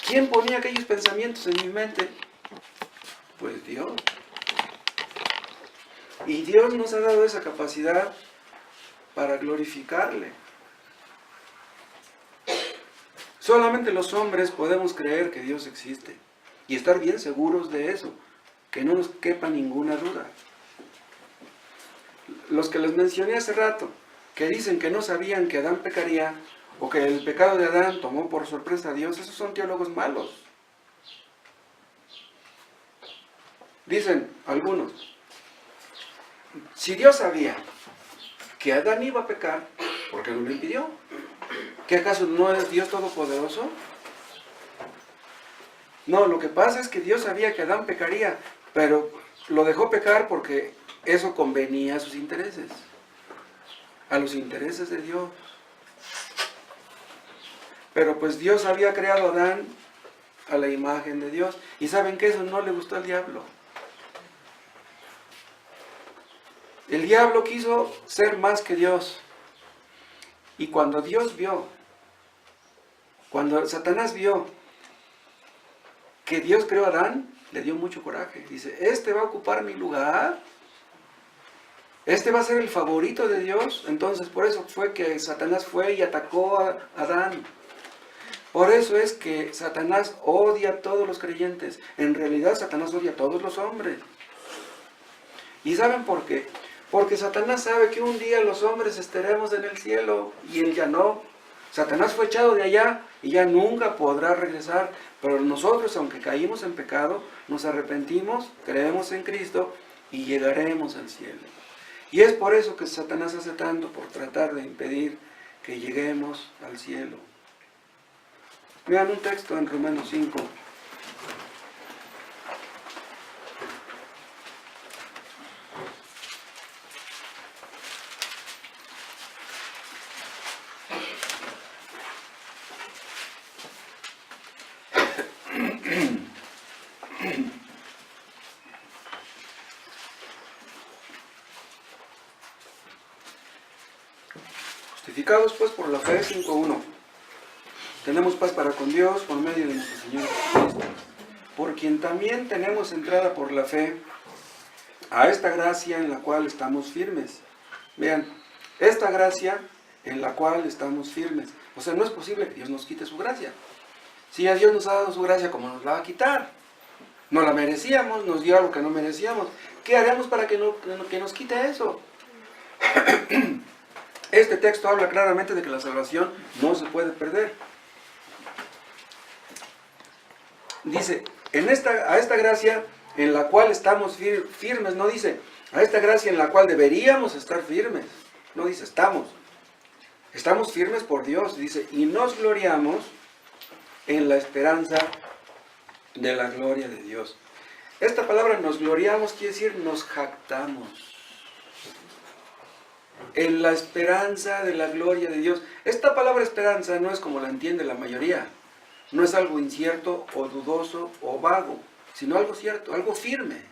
¿Quién ponía aquellos pensamientos en mi mente? Pues Dios. Y Dios nos ha dado esa capacidad para glorificarle. Solamente los hombres podemos creer que Dios existe y estar bien seguros de eso, que no nos quepa ninguna duda. Los que les mencioné hace rato, que dicen que no sabían que Adán pecaría, o que el pecado de Adán tomó por sorpresa a Dios, esos son teólogos malos. Dicen algunos, si Dios sabía que Adán iba a pecar, ¿por qué no lo impidió? ¿Qué acaso no es Dios todopoderoso? No, lo que pasa es que Dios sabía que Adán pecaría, pero lo dejó pecar porque eso convenía a sus intereses, a los intereses de Dios. Pero pues Dios había creado a Adán a la imagen de Dios. Y saben que eso no le gustó al diablo. El diablo quiso ser más que Dios. Y cuando Dios vio, cuando Satanás vio que Dios creó a Adán, le dio mucho coraje. Dice, este va a ocupar mi lugar. Este va a ser el favorito de Dios. Entonces por eso fue que Satanás fue y atacó a Adán. Por eso es que Satanás odia a todos los creyentes. En realidad Satanás odia a todos los hombres. ¿Y saben por qué? Porque Satanás sabe que un día los hombres estaremos en el cielo y él ya no. Satanás fue echado de allá y ya nunca podrá regresar. Pero nosotros, aunque caímos en pecado, nos arrepentimos, creemos en Cristo y llegaremos al cielo. Y es por eso que Satanás hace tanto por tratar de impedir que lleguemos al cielo. Vean un texto en Romanos 5. Justificados pues por la fe, 5:1. Tenemos paz para con Dios por medio de nuestro Señor Jesucristo, por quien también tenemos entrada por la fe a esta gracia en la cual estamos firmes. Vean, esta gracia en la cual estamos firmes. O sea, no es posible que Dios nos quite su gracia. Si a Dios nos ha dado su gracia, ¿cómo nos la va a quitar? No la merecíamos, nos dio algo que no merecíamos. ¿Qué haremos para que nos quite eso? Este texto habla claramente de que la salvación no se puede perder. Dice, a esta gracia en la cual estamos firmes, no dice, a esta gracia en la cual deberíamos estar firmes. No dice, estamos. Estamos firmes por Dios, dice, y nos gloriamos en la esperanza de la gloria de Dios. Esta palabra nos gloriamos quiere decir nos jactamos. En la esperanza de la gloria de Dios. Esta palabra esperanza no es como la entiende la mayoría. No es algo incierto o dudoso o vago, sino algo cierto, algo firme.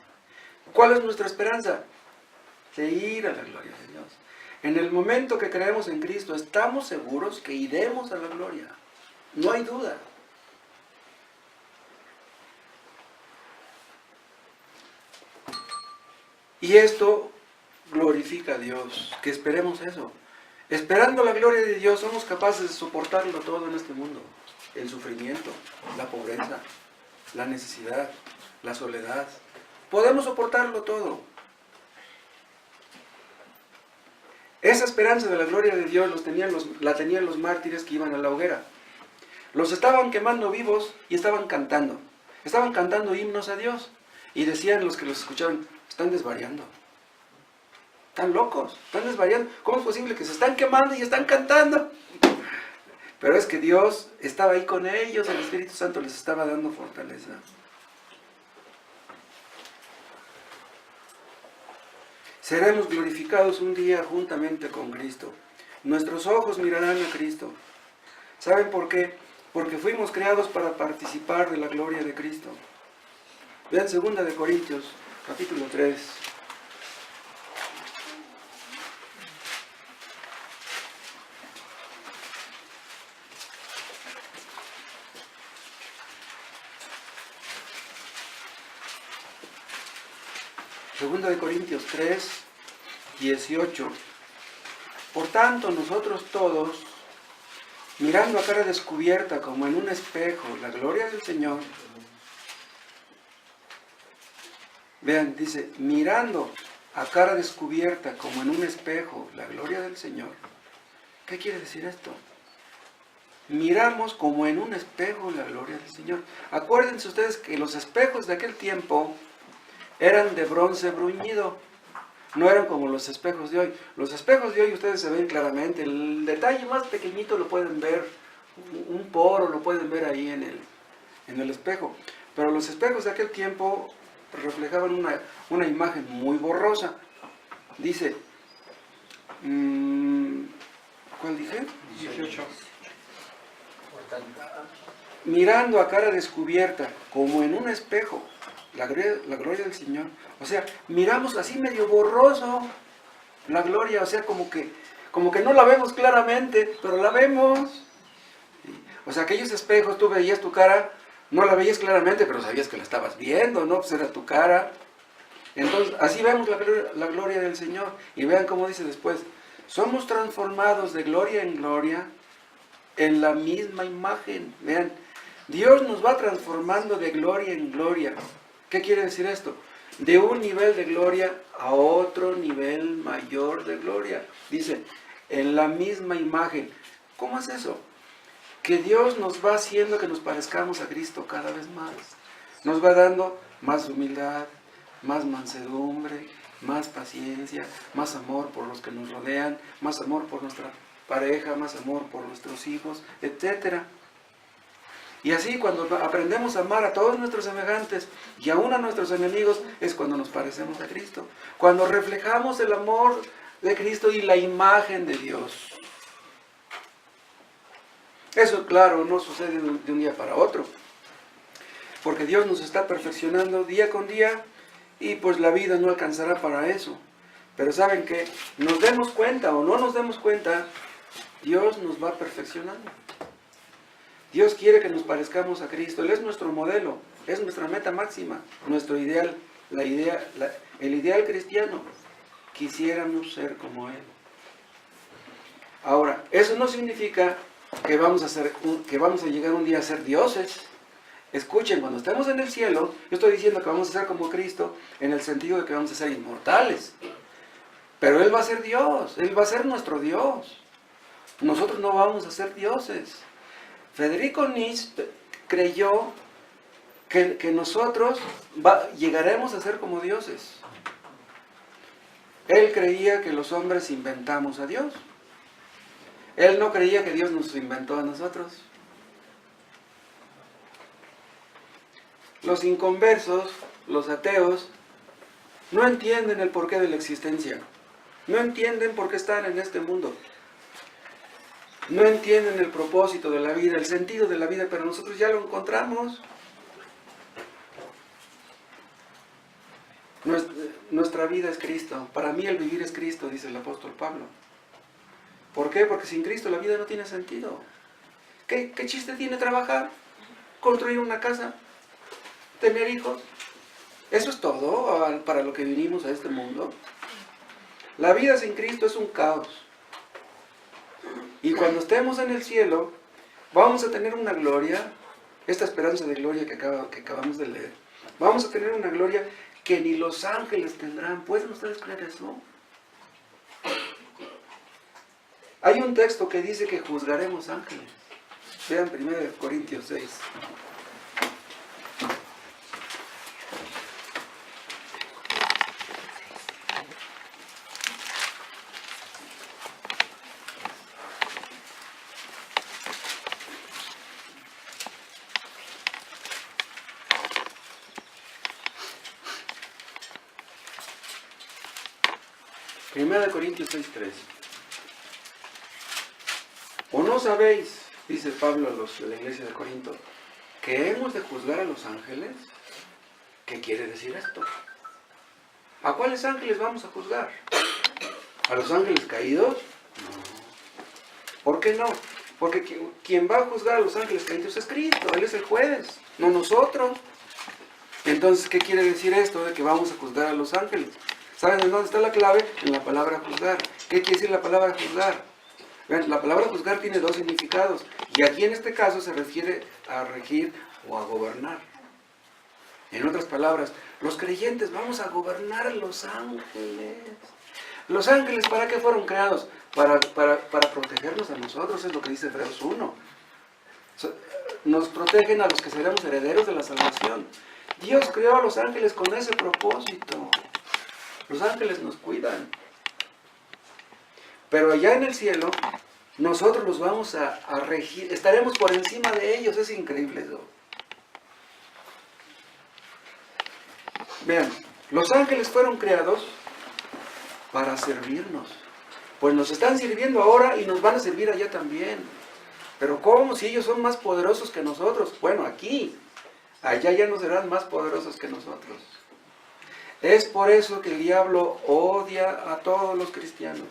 ¿Cuál es nuestra esperanza? De ir a la gloria de Dios. En el momento que creemos en Cristo, estamos seguros que iremos a la gloria. No hay duda. Y esto glorifica a Dios, que esperemos eso. Esperando la gloria de Dios, somos capaces de soportarlo todo en este mundo. El sufrimiento, la pobreza, la necesidad, la soledad. Podemos soportarlo todo. Esa esperanza de la gloria de Dios la tenían los mártires que iban a la hoguera. Los estaban quemando vivos y estaban cantando. Estaban cantando himnos a Dios. Y decían los que los escuchaban, están desvariando. Están locos, están desvariando. ¿Cómo es posible que se están quemando y están cantando? Pero es que Dios estaba ahí con ellos, el Espíritu Santo les estaba dando fortaleza. Seremos glorificados un día juntamente con Cristo. Nuestros ojos mirarán a Cristo. ¿Saben por qué? Porque fuimos creados para participar de la gloria de Cristo. Vean 2 de Corintios, capítulo 3. Segunda de Corintios 3, 18. Por tanto, nosotros todos, mirando a cara descubierta como en un espejo la gloria del Señor, vean, dice, mirando a cara descubierta como en un espejo la gloria del Señor. ¿Qué quiere decir esto? Miramos como en un espejo la gloria del Señor. Acuérdense ustedes que los espejos de aquel tiempo eran de bronce bruñido, no eran como los espejos de hoy. Los espejos de hoy ustedes se ven claramente, el detalle más pequeñito lo pueden ver, un poro lo pueden ver ahí en el espejo. Pero los espejos de aquel tiempo reflejaban una imagen muy borrosa. Dice, ¿cuál dije? 18. Mirando a cara descubierta, como en un espejo, la gloria del Señor. O sea, miramos así medio borroso la gloria, o sea, como que no la vemos claramente, pero la vemos. O sea, aquellos espejos, tú veías tu cara, no la veías claramente, pero sabías que la estabas viendo, ¿no? Pues era tu cara. Entonces, así vemos la gloria del Señor. Y vean cómo dice después, somos transformados de gloria en gloria en la misma imagen. Vean, Dios nos va transformando de gloria en gloria. ¿Qué quiere decir esto? De un nivel de gloria a otro nivel mayor de gloria. Dice, en la misma imagen. ¿Cómo es eso? Que Dios nos va haciendo que nos parezcamos a Cristo cada vez más. Nos va dando más humildad, más mansedumbre, más paciencia, más amor por los que nos rodean, más amor por nuestra pareja, más amor por nuestros hijos, etc. Y así cuando aprendemos a amar a todos nuestros semejantes y aún a nuestros enemigos, es cuando nos parecemos a Cristo. Cuando reflejamos el amor de Cristo y la imagen de Dios. Eso, claro, no sucede de un día para otro. Porque Dios nos está perfeccionando día con día y pues la vida no alcanzará para eso. Pero saben que nos demos cuenta o no nos demos cuenta, Dios nos va perfeccionando. Dios quiere que nos parezcamos a Cristo. Él es nuestro modelo, es nuestra meta máxima, nuestro ideal, el ideal cristiano. Quisiéramos ser como Él. Ahora, eso no significa que vamos a llegar un día a ser dioses. Escuchen, cuando estemos en el cielo, yo estoy diciendo que vamos a ser como Cristo en el sentido de que vamos a ser inmortales. Pero Él va a ser Dios, Él va a ser nuestro Dios. Nosotros no vamos a ser dioses. Federico Nietzsche creyó que nosotros llegaremos a ser como dioses. Él creía que los hombres inventamos a Dios. Él no creía que Dios nos inventó a nosotros. Los inconversos, los ateos, no entienden el porqué de la existencia. No entienden por qué están en este mundo. No entienden el propósito de la vida, el sentido de la vida, pero nosotros ya lo encontramos. Nuestra vida es Cristo. Para mí el vivir es Cristo, dice el apóstol Pablo. ¿Por qué? Porque sin Cristo la vida no tiene sentido. ¿Qué chiste tiene trabajar? ¿Construir una casa? ¿Tener hijos? ¿Eso es todo para lo que vinimos a este mundo? La vida sin Cristo es un caos. Y cuando estemos en el cielo, vamos a tener una gloria esta esperanza de gloria que acabamos de leer. Vamos a tener una gloria que ni los ángeles tendrán. ¿Pueden ustedes creer eso? Hay un texto que dice que juzgaremos ángeles. Vean 1 Corintios 6. Primera de Corintios 6:3. ¿O no sabéis, dice Pablo a la iglesia de Corinto, que hemos de juzgar a los ángeles? ¿Qué quiere decir esto? ¿A cuáles ángeles vamos a juzgar? ¿A los ángeles caídos? No. ¿Por qué no? Porque quien va a juzgar a los ángeles caídos es Cristo, Él es el juez, no nosotros. Entonces, ¿qué quiere decir esto de que vamos a juzgar a los ángeles? ¿Saben en dónde está la clave? En la palabra juzgar. ¿Qué quiere decir la palabra juzgar? Vean, la palabra juzgar tiene dos significados. Y aquí en este caso se refiere a regir o a gobernar. En otras palabras, los creyentes vamos a gobernar a los ángeles. ¿Los ángeles para qué fueron creados? Para protegernos a nosotros, es lo que dice Hebreos 1. Nos protegen a los que seremos herederos de la salvación. Dios creó a los ángeles con ese propósito. Los ángeles nos cuidan. Pero allá en el cielo, nosotros los vamos a regir, estaremos por encima de ellos. Es increíble eso. Vean, los ángeles fueron creados para servirnos. Pues nos están sirviendo ahora y nos van a servir allá también. Pero ¿cómo? Si ellos son más poderosos que nosotros. Bueno, aquí, allá ya no serán más poderosos que nosotros. Es por eso que el diablo odia a todos los cristianos.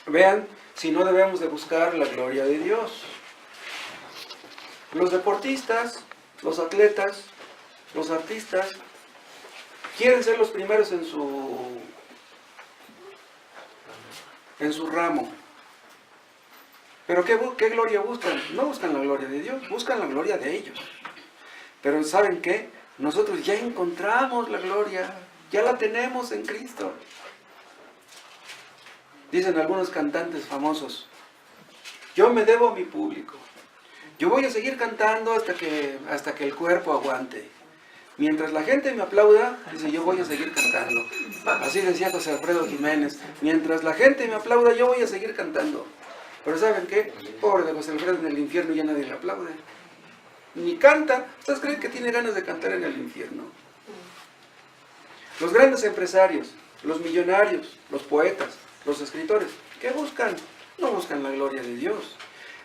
Vean, si no debemos de buscar la gloria de Dios. Los deportistas, los atletas, los artistas, quieren ser los primeros en su ramo. Pero ¿qué gloria buscan? No buscan la gloria de Dios, buscan la gloria de ellos. Pero ¿saben qué? Nosotros ya encontramos la gloria, ya la tenemos en Cristo. Dicen algunos cantantes famosos, yo me debo a mi público. Yo voy a seguir cantando hasta que el cuerpo aguante. Mientras la gente me aplauda, dice, yo voy a seguir cantando. Así decía José Alfredo Jiménez. Mientras la gente me aplauda, yo voy a seguir cantando. Pero ¿saben qué? Pobre de José Alfredo, en el infierno ya nadie le aplaude. Ni canta. ¿Ustedes creen que tiene ganas de cantar en el infierno? Los grandes empresarios, los millonarios, los poetas, los escritores, ¿qué buscan? No buscan la gloria de Dios.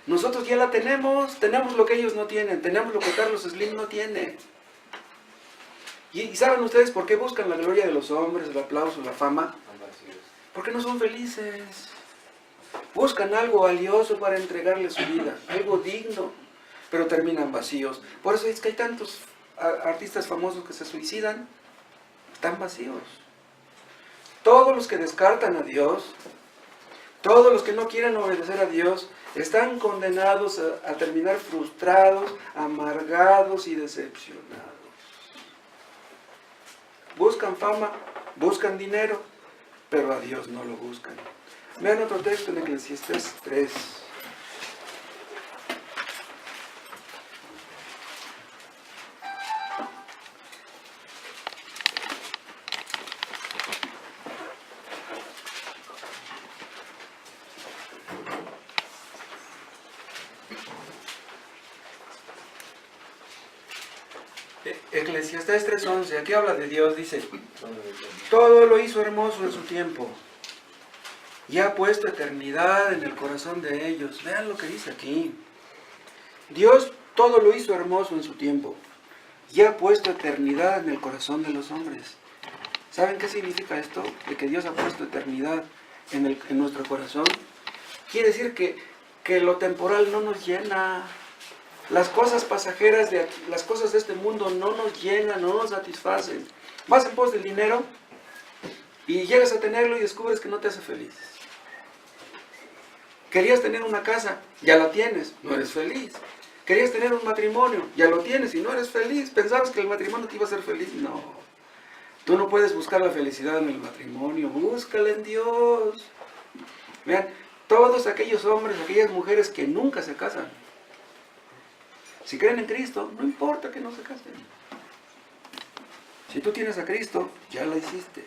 Nosotros ya la tenemos lo que ellos no tienen, tenemos lo que Carlos Slim no tiene. ¿Y saben ustedes por qué buscan la gloria de los hombres, el aplauso, la fama? Porque no son felices. Buscan algo valioso para entregarle su vida, algo digno, pero terminan vacíos. Por eso es que hay tantos artistas famosos que se suicidan, están vacíos. Todos los que descartan a Dios, todos los que no quieren obedecer a Dios, están condenados a terminar frustrados, amargados y decepcionados. Buscan fama, buscan dinero, pero a Dios no lo buscan. Vean otro texto en Eclesiastés 3. Eclesiastés 3:11, aquí habla de Dios, dice, todo lo hizo hermoso en su tiempo, y ha puesto eternidad en el corazón de ellos. Vean lo que dice aquí. Dios todo lo hizo hermoso en su tiempo, y ha puesto eternidad en el corazón de los hombres. ¿Saben qué significa esto? De que Dios ha puesto eternidad en nuestro corazón. Quiere decir que lo temporal no nos llena. Las cosas pasajeras, las cosas de este mundo no nos llenan, no nos satisfacen. Vas en pos del dinero y llegas a tenerlo y descubres que no te hace feliz. Querías tener una casa, ya la tienes, no eres feliz. Querías tener un matrimonio, ya lo tienes y no eres feliz. Pensabas que el matrimonio te iba a hacer feliz. No. Tú no puedes buscar la felicidad en el matrimonio, búscala en Dios. Vean, todos aquellos hombres, aquellas mujeres que nunca se casan, si creen en Cristo, no importa que no se casen. Si tú tienes a Cristo, ya la hiciste.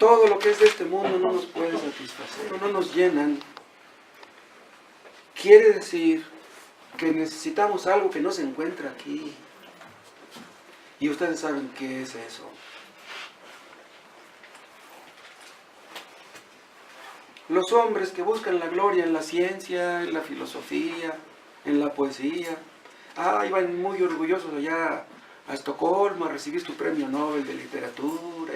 Todo lo que es de este mundo no nos puede satisfacer, no nos llenan. Quiere decir que necesitamos algo que no se encuentra aquí. Y ustedes saben qué es eso. Los hombres que buscan la gloria en la ciencia, en la filosofía, en la poesía, iban muy orgullosos allá a Estocolmo a recibir su premio Nobel de literatura.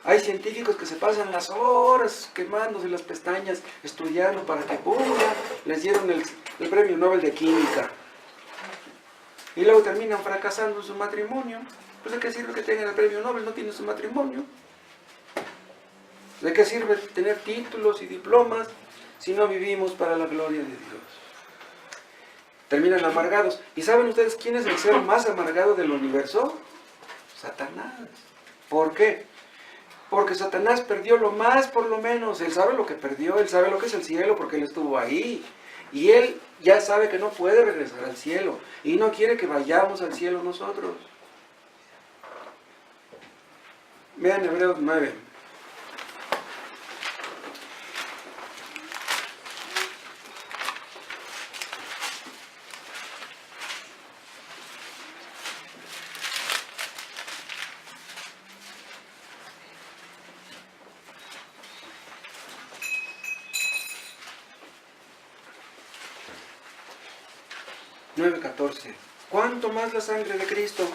Hay científicos que se pasan las horas quemándose las pestañas estudiando para que les dieron el premio Nobel de química. Y luego terminan fracasando en su matrimonio. Pues ¿de qué sirve que tengan el premio Nobel? No tienen su matrimonio. ¿De qué sirve tener títulos y diplomas si no vivimos para la gloria de Dios? Terminan amargados. ¿Y saben ustedes quién es el ser más amargado del universo? Satanás. ¿Por qué? Porque Satanás perdió lo más por lo menos. Él sabe lo que perdió, él sabe lo que es el cielo porque él estuvo ahí. Y él ya sabe que no puede regresar al cielo. Y no quiere que vayamos al cielo nosotros. Vean Hebreos 9. ¿Cuánto más la sangre de Cristo,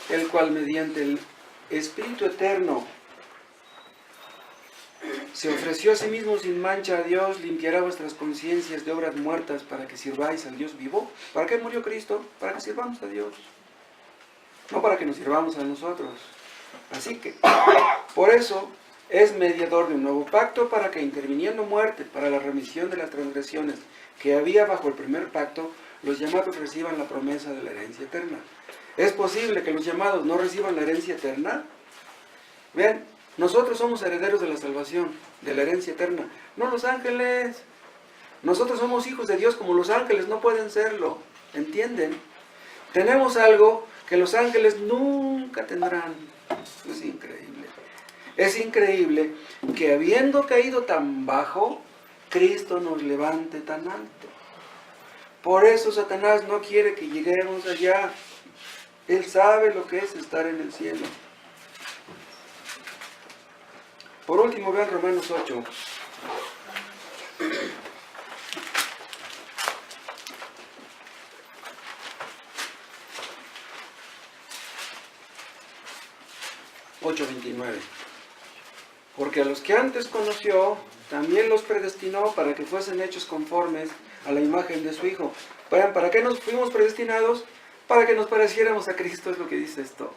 el cual mediante el Espíritu Eterno se ofreció a sí mismo sin mancha a Dios, limpiará vuestras conciencias de obras muertas para que sirváis al Dios vivo? ¿Para qué murió Cristo? Para que sirvamos a Dios, no para que nos sirvamos a nosotros. Así que, por eso, es mediador de un nuevo pacto para que, interviniendo muerte para la remisión de las transgresiones que había bajo el primer pacto, los llamados reciban la promesa de la herencia eterna. ¿Es posible que los llamados no reciban la herencia eterna? Vean, nosotros somos herederos de la salvación, de la herencia eterna, no los ángeles. Nosotros somos hijos de Dios como los ángeles no pueden serlo, ¿entienden? Tenemos algo que los ángeles nunca tendrán. Es increíble. Es increíble que habiendo caído tan bajo, Cristo nos levante tan alto. Por eso Satanás no quiere que lleguemos allá. Él sabe lo que es estar en el cielo. Por último, vean Romanos 8. Porque a los que antes conoció, también los predestinó para que fuesen hechos conformes a la imagen de su Hijo. ¿Para qué nos fuimos predestinados? Para que nos pareciéramos a Cristo, es lo que dice esto.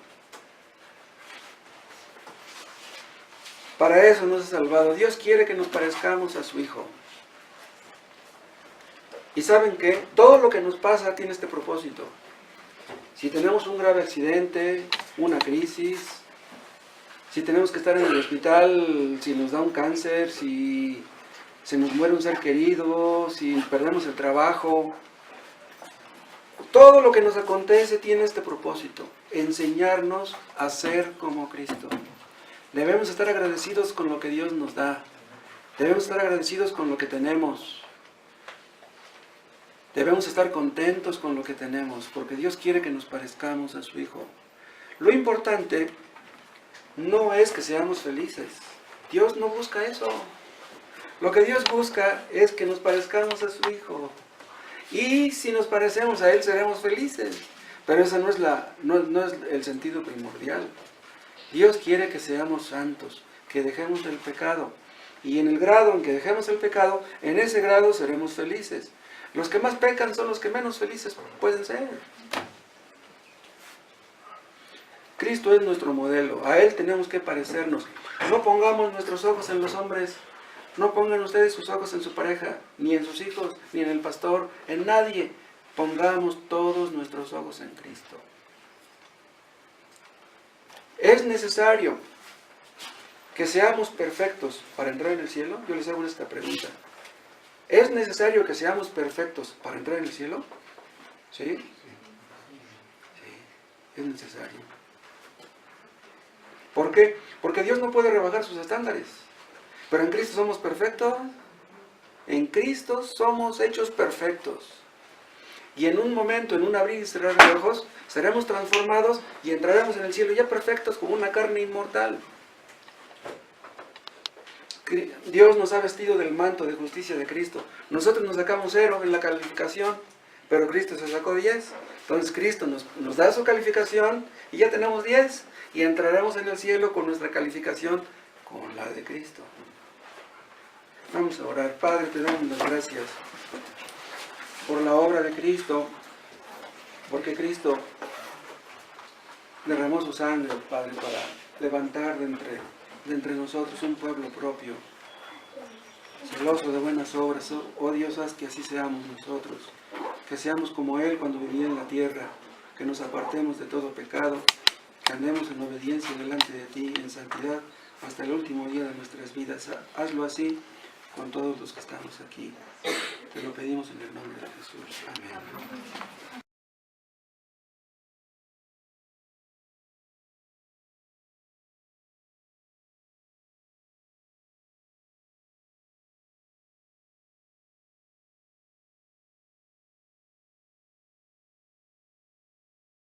Para eso nos ha salvado. Dios quiere que nos parezcamos a su Hijo. Y ¿saben qué? Todo lo que nos pasa tiene este propósito. Si tenemos un grave accidente, una crisis, si tenemos que estar en el hospital, si nos da un cáncer, si se nos muere un ser querido, si perdemos el trabajo, todo lo que nos acontece tiene este propósito, enseñarnos a ser como Cristo. Debemos estar agradecidos con lo que Dios nos da, debemos estar agradecidos con lo que tenemos, debemos estar contentos con lo que tenemos, porque Dios quiere que nos parezcamos a su Hijo. Lo importante no es que seamos felices. Dios no busca eso. Lo que Dios busca es que nos parezcamos a su Hijo. Y si nos parecemos a Él, seremos felices. Pero ese no es el sentido primordial. Dios quiere que seamos santos, que dejemos el pecado. Y en el grado en que dejemos el pecado, en ese grado seremos felices. Los que más pecan son los que menos felices pueden ser. Cristo es nuestro modelo, a Él tenemos que parecernos. No pongamos nuestros ojos en los hombres, No pongan ustedes sus ojos en su pareja, ni en sus hijos, ni en el pastor, en nadie. Pongamos todos nuestros ojos en Cristo. ¿Es necesario que seamos perfectos para entrar en el cielo? Yo les hago esta pregunta. ¿Es necesario que seamos perfectos para entrar en el cielo? ¿Sí? Sí, es necesario. ¿Por qué? Porque Dios no puede rebajar sus estándares. Pero en Cristo somos perfectos. En Cristo somos hechos perfectos. Y en un momento, en un abrir y cerrar de ojos, seremos transformados y entraremos en el cielo ya perfectos como una carne inmortal. Dios nos ha vestido del manto de justicia de Cristo. Nosotros nos sacamos 0 en la calificación, pero Cristo se sacó 10. Entonces Cristo nos da su calificación y ya tenemos 10. Y entraremos en el cielo con nuestra calificación, con la de Cristo. Vamos a orar. Padre, te damos las gracias por la obra de Cristo, porque Cristo derramó su sangre, Padre, para levantar de entre nosotros un pueblo propio, celoso de buenas obras. Oh Dios, haz que así seamos nosotros, que seamos como Él cuando vivía en la tierra, que nos apartemos de todo pecado, que andemos en obediencia delante de ti, en santidad, hasta el último día de nuestras vidas. Hazlo así con todos los que estamos aquí. Te lo pedimos en el nombre de Jesús. Amén.